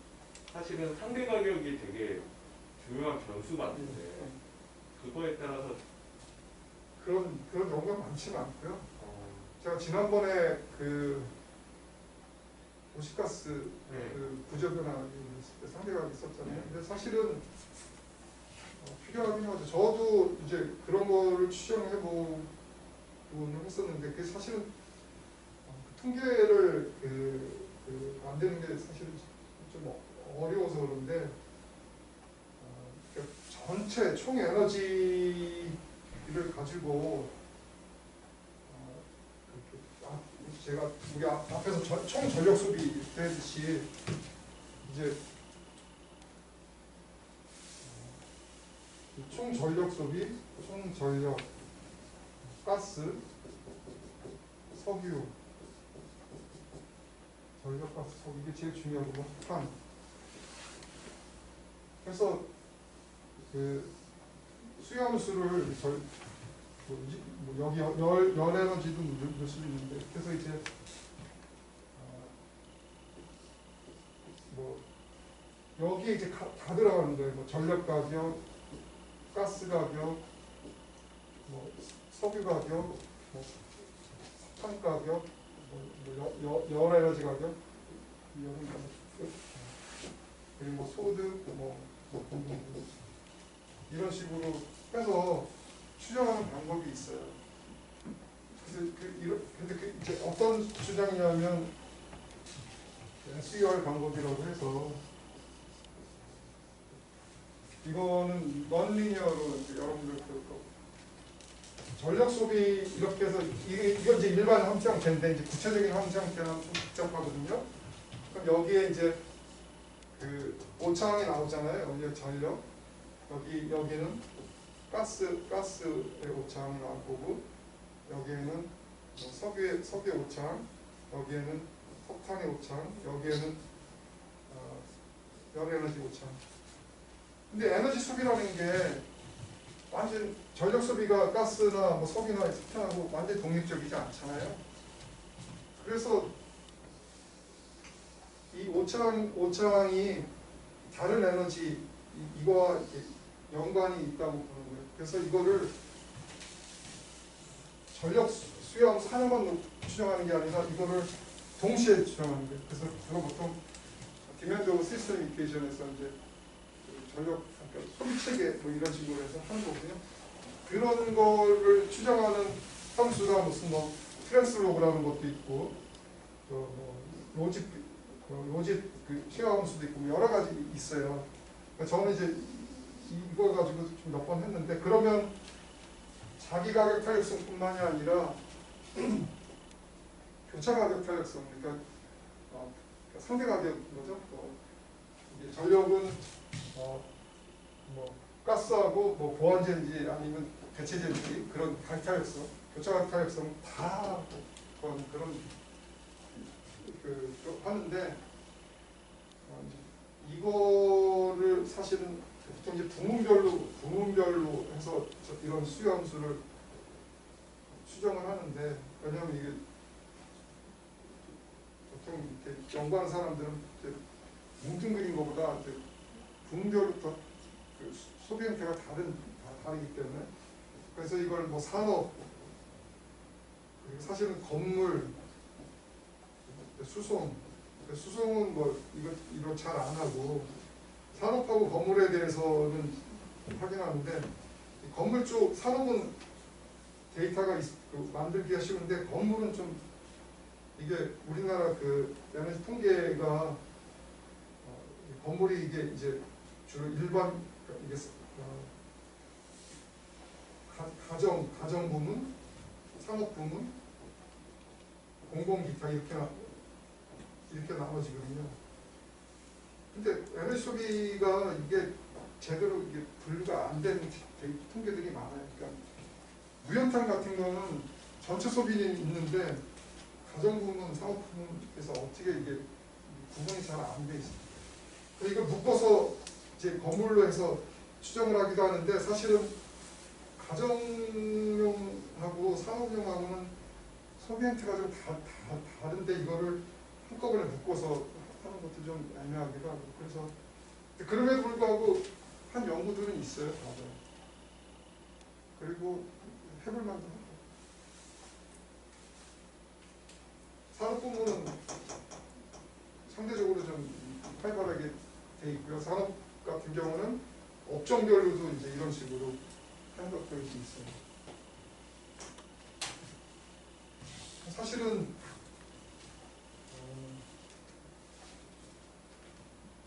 사실은 상대 가격이 되게 중요한 변수 같은데 그거에 따라서 그런 연구가 많지는 않고요. 제가 지난번에 그 도시가스 그 구조변화 상대가 있었잖아요. 근데 사실은 필요하긴 하죠. 저도 이제 그런 거를 추정해보곤 했었는데 그게 사실은 통계를 만드는 게 사실은 좀 어려워서 그런데 전체 총 에너지를 가지고 제가 우리 앞에서 총 전력 소비 했듯이 이제 총 전력 소비, 총 전력, 가스, 석유, 전력, 가스, 석유 이게 제일 중요하고 탄. 그래서 그 수요함수를 여기 열 에너지도 넣을 수 있는데 그래서 이제 뭐 여기에 이제 다 들어가는 거예요. 뭐 전력 가격, 가스 가격, 뭐 석유 가격, 뭐 석탄 가격, 열 에너지 가격, 그리고 뭐 소득, 뭐 이런 식으로 해서 추정하는 방법이 있어요. 근데 이제 어떤 추정이냐면 SER 방법이라고 해서 이거는 넌리니어로 여러분들 전력 소비 이렇게 해서 이건 이제 일반 함수형태인데 이제 구체적인 함수형태는 좀 복잡하거든요. 그럼 여기에 이제 그 오차항이 나오잖아요. 여기 전력 여기는 가스의 오차항이 나올 거고 여기에는 석유의 오차항, 여기에는 석탄의 오차항, 여기에는 열에너지 오차항. 근데 에너지 소비라는 게 완전 전력 소비가 가스나 뭐 석유나 석탄하고 완전 독립적이지 않잖아요. 그래서 이 오차항이 다른 에너지 이거와 연관이 있다고 보는 거예요. 그래서 이거를 전력 수요함수 하나만 추정하는 게 아니라 이거를 동시에 추정하는 거예요. 그래서 그거 보통 디맨드 오브 시스템 이퀘이션에서 이제 전력 그러니까 소비 체계 뭐 이런 식으로 해서 하는 거거든요. 그런 거를 추정하는 함수가 무슨 뭐 트랜스로그라는 것도 있고 또 뭐 로짓 그 시각 함수도 있고 여러 가지 있어요. 그러니까 저는 이제 이거 가지고 좀 몇 번 했는데 그러면 자기 가격 탄력성뿐만이 아니라 교차 가격 탄력성 그러니까 상대 가격 뭐죠? 전력은 뭐 가스하고 뭐 보완제인지 아니면 대체제인지 그런 가격 탄력성, 교차 가격 탄력성 다 그런 하는데 이거를 사실은 보통 이제 부문별로 해서 이런 수요 함수를 추정을 하는데 왜냐하면 이게 보통 이렇게 연구하는 사람들은 뭉뚱그린 것보다 부문별로 더 소비 형태가 다르기 때문에 그래서 이걸 뭐 산업 사실은 건물 수송은 뭐 이거 잘 안 하고 산업하고 건물에 대해서는 확인하는데 이 건물 쪽 산업은 데이터가 만들기가 쉬운데 건물은 좀 이게 우리나라 그 에너지 통계가 건물이 이게 이제 주로 일반 이게 가정 부문, 산업 부문, 공공 기타 이렇게 나눠지거든요. 근데 에너지 소비가 이게 제대로 이게 분류가 안 된 통계들이 많아요. 그러니까 무연탄 같은 거는 전체 소비는 있는데 가정 부문, 산업 부문에서 어떻게 이게 구분이 잘 안 돼 있어요. 이걸 묶어서 이제 건물로 해서 추정을 하기도 하는데 사실은 가정용하고 산업용하고는 소비엔트가 좀 다른데 이거를 한꺼번에 묶어서 하는 것도 좀 애매하기도 하고 그래서 그럼에도 불구하고 한 연구들은 있어요. 맞아요. 그리고 해볼 만도 하고 산업 부문은 상대적으로 좀 활발하게 돼 있고요. 산업 같은 경우는 업종별로도 이제 이런 식으로 하는 것들이 있어요. 사실은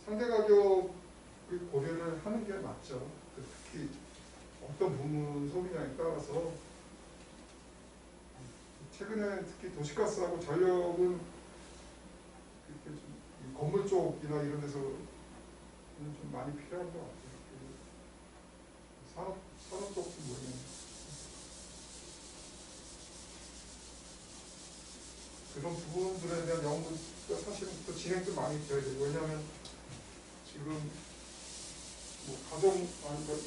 상대 가격을 고려를 하는 게 맞죠. 특히 어떤 부문 소비량에 따라서 최근에 특히 도시가스하고 전력은 이렇게 좀 건물 쪽이나 이런 데서 좀 많이 필요한 것 같아요. 산업 쪽도 모르겠네요. 그런 부분들에 대한 연구가 사실은 또 진행도 많이 돼야 되고 왜냐하면 지금 뭐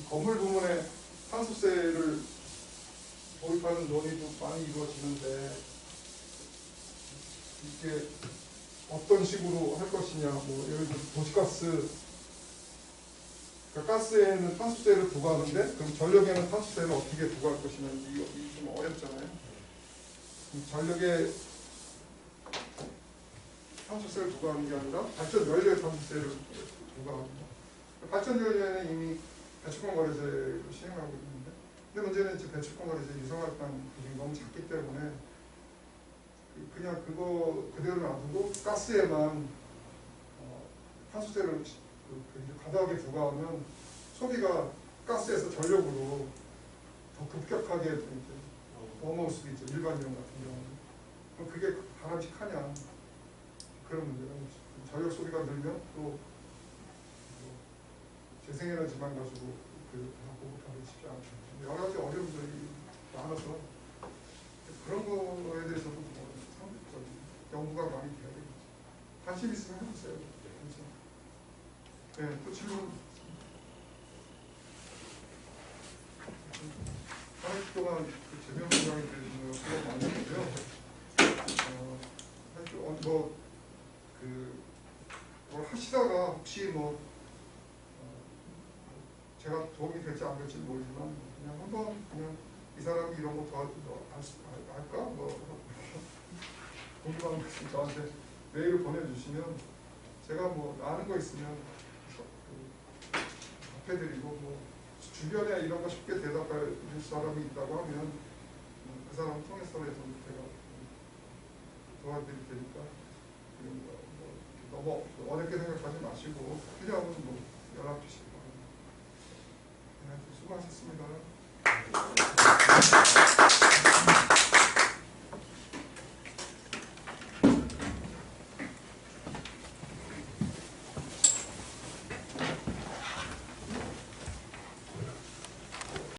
건물 부문에 탄소세를 도입하는 논의도 많이 이루어지는데 이게 어떤 식으로 할 것이냐, 뭐 예를 들어 도시가스, 그러니까 가스에는 탄소세를 부과하는데 그럼 전력에는 탄소세를 어떻게 부과할 것이냐 이게 좀 어렵잖아요. 전력에 탄소세를 부과하는 게 아니라 발전 연료에 탄소세를 부과합니다. 발전 연료에는 이미 배출권 거래제를 시행하고 있는데, 근데 문제는 이제 배출권 거래제 유성활당 비중이 너무 작기 때문에 그냥 그거 그대로 놔두고 가스에만 탄소세를 과다하게 부과하면 소비가 가스에서 전력으로 더 급격하게 넘어올 수도 있죠. 일반용 같은 경우는. 그럼 그게 바람직하냐 그런 문제가 있죠. 전력 소비가 늘면 또 재생에너지만 가지고 하고 쉽지 않죠. 여러 가지 어려움들이 많아서 그런 거에 대해서도 연구가 많이 돼야 되겠죠. 관심 있으면 해보세요. 네, 또 질문. 한 해 동안 재미없는 강의들 수업 많이 했고요. 뭘 하시다가 혹시 제가 도움이 될지 안 될지 모르지만 그냥 한번 그냥 이 사람이 이런 거 할까? 궁금한 거 있으면 저한테 메일을 보내주시면 제가 아는 거 있으면 답해드리고 주변에 이런 거 쉽게 대답할 사람이 있다고 하면 그 사람 통해서라도 제가 도와드릴 테니까 너무 어렵게 생각하지 마시고 필요하면 연락 주시기 바랍니다. 네, 수고하셨습니다.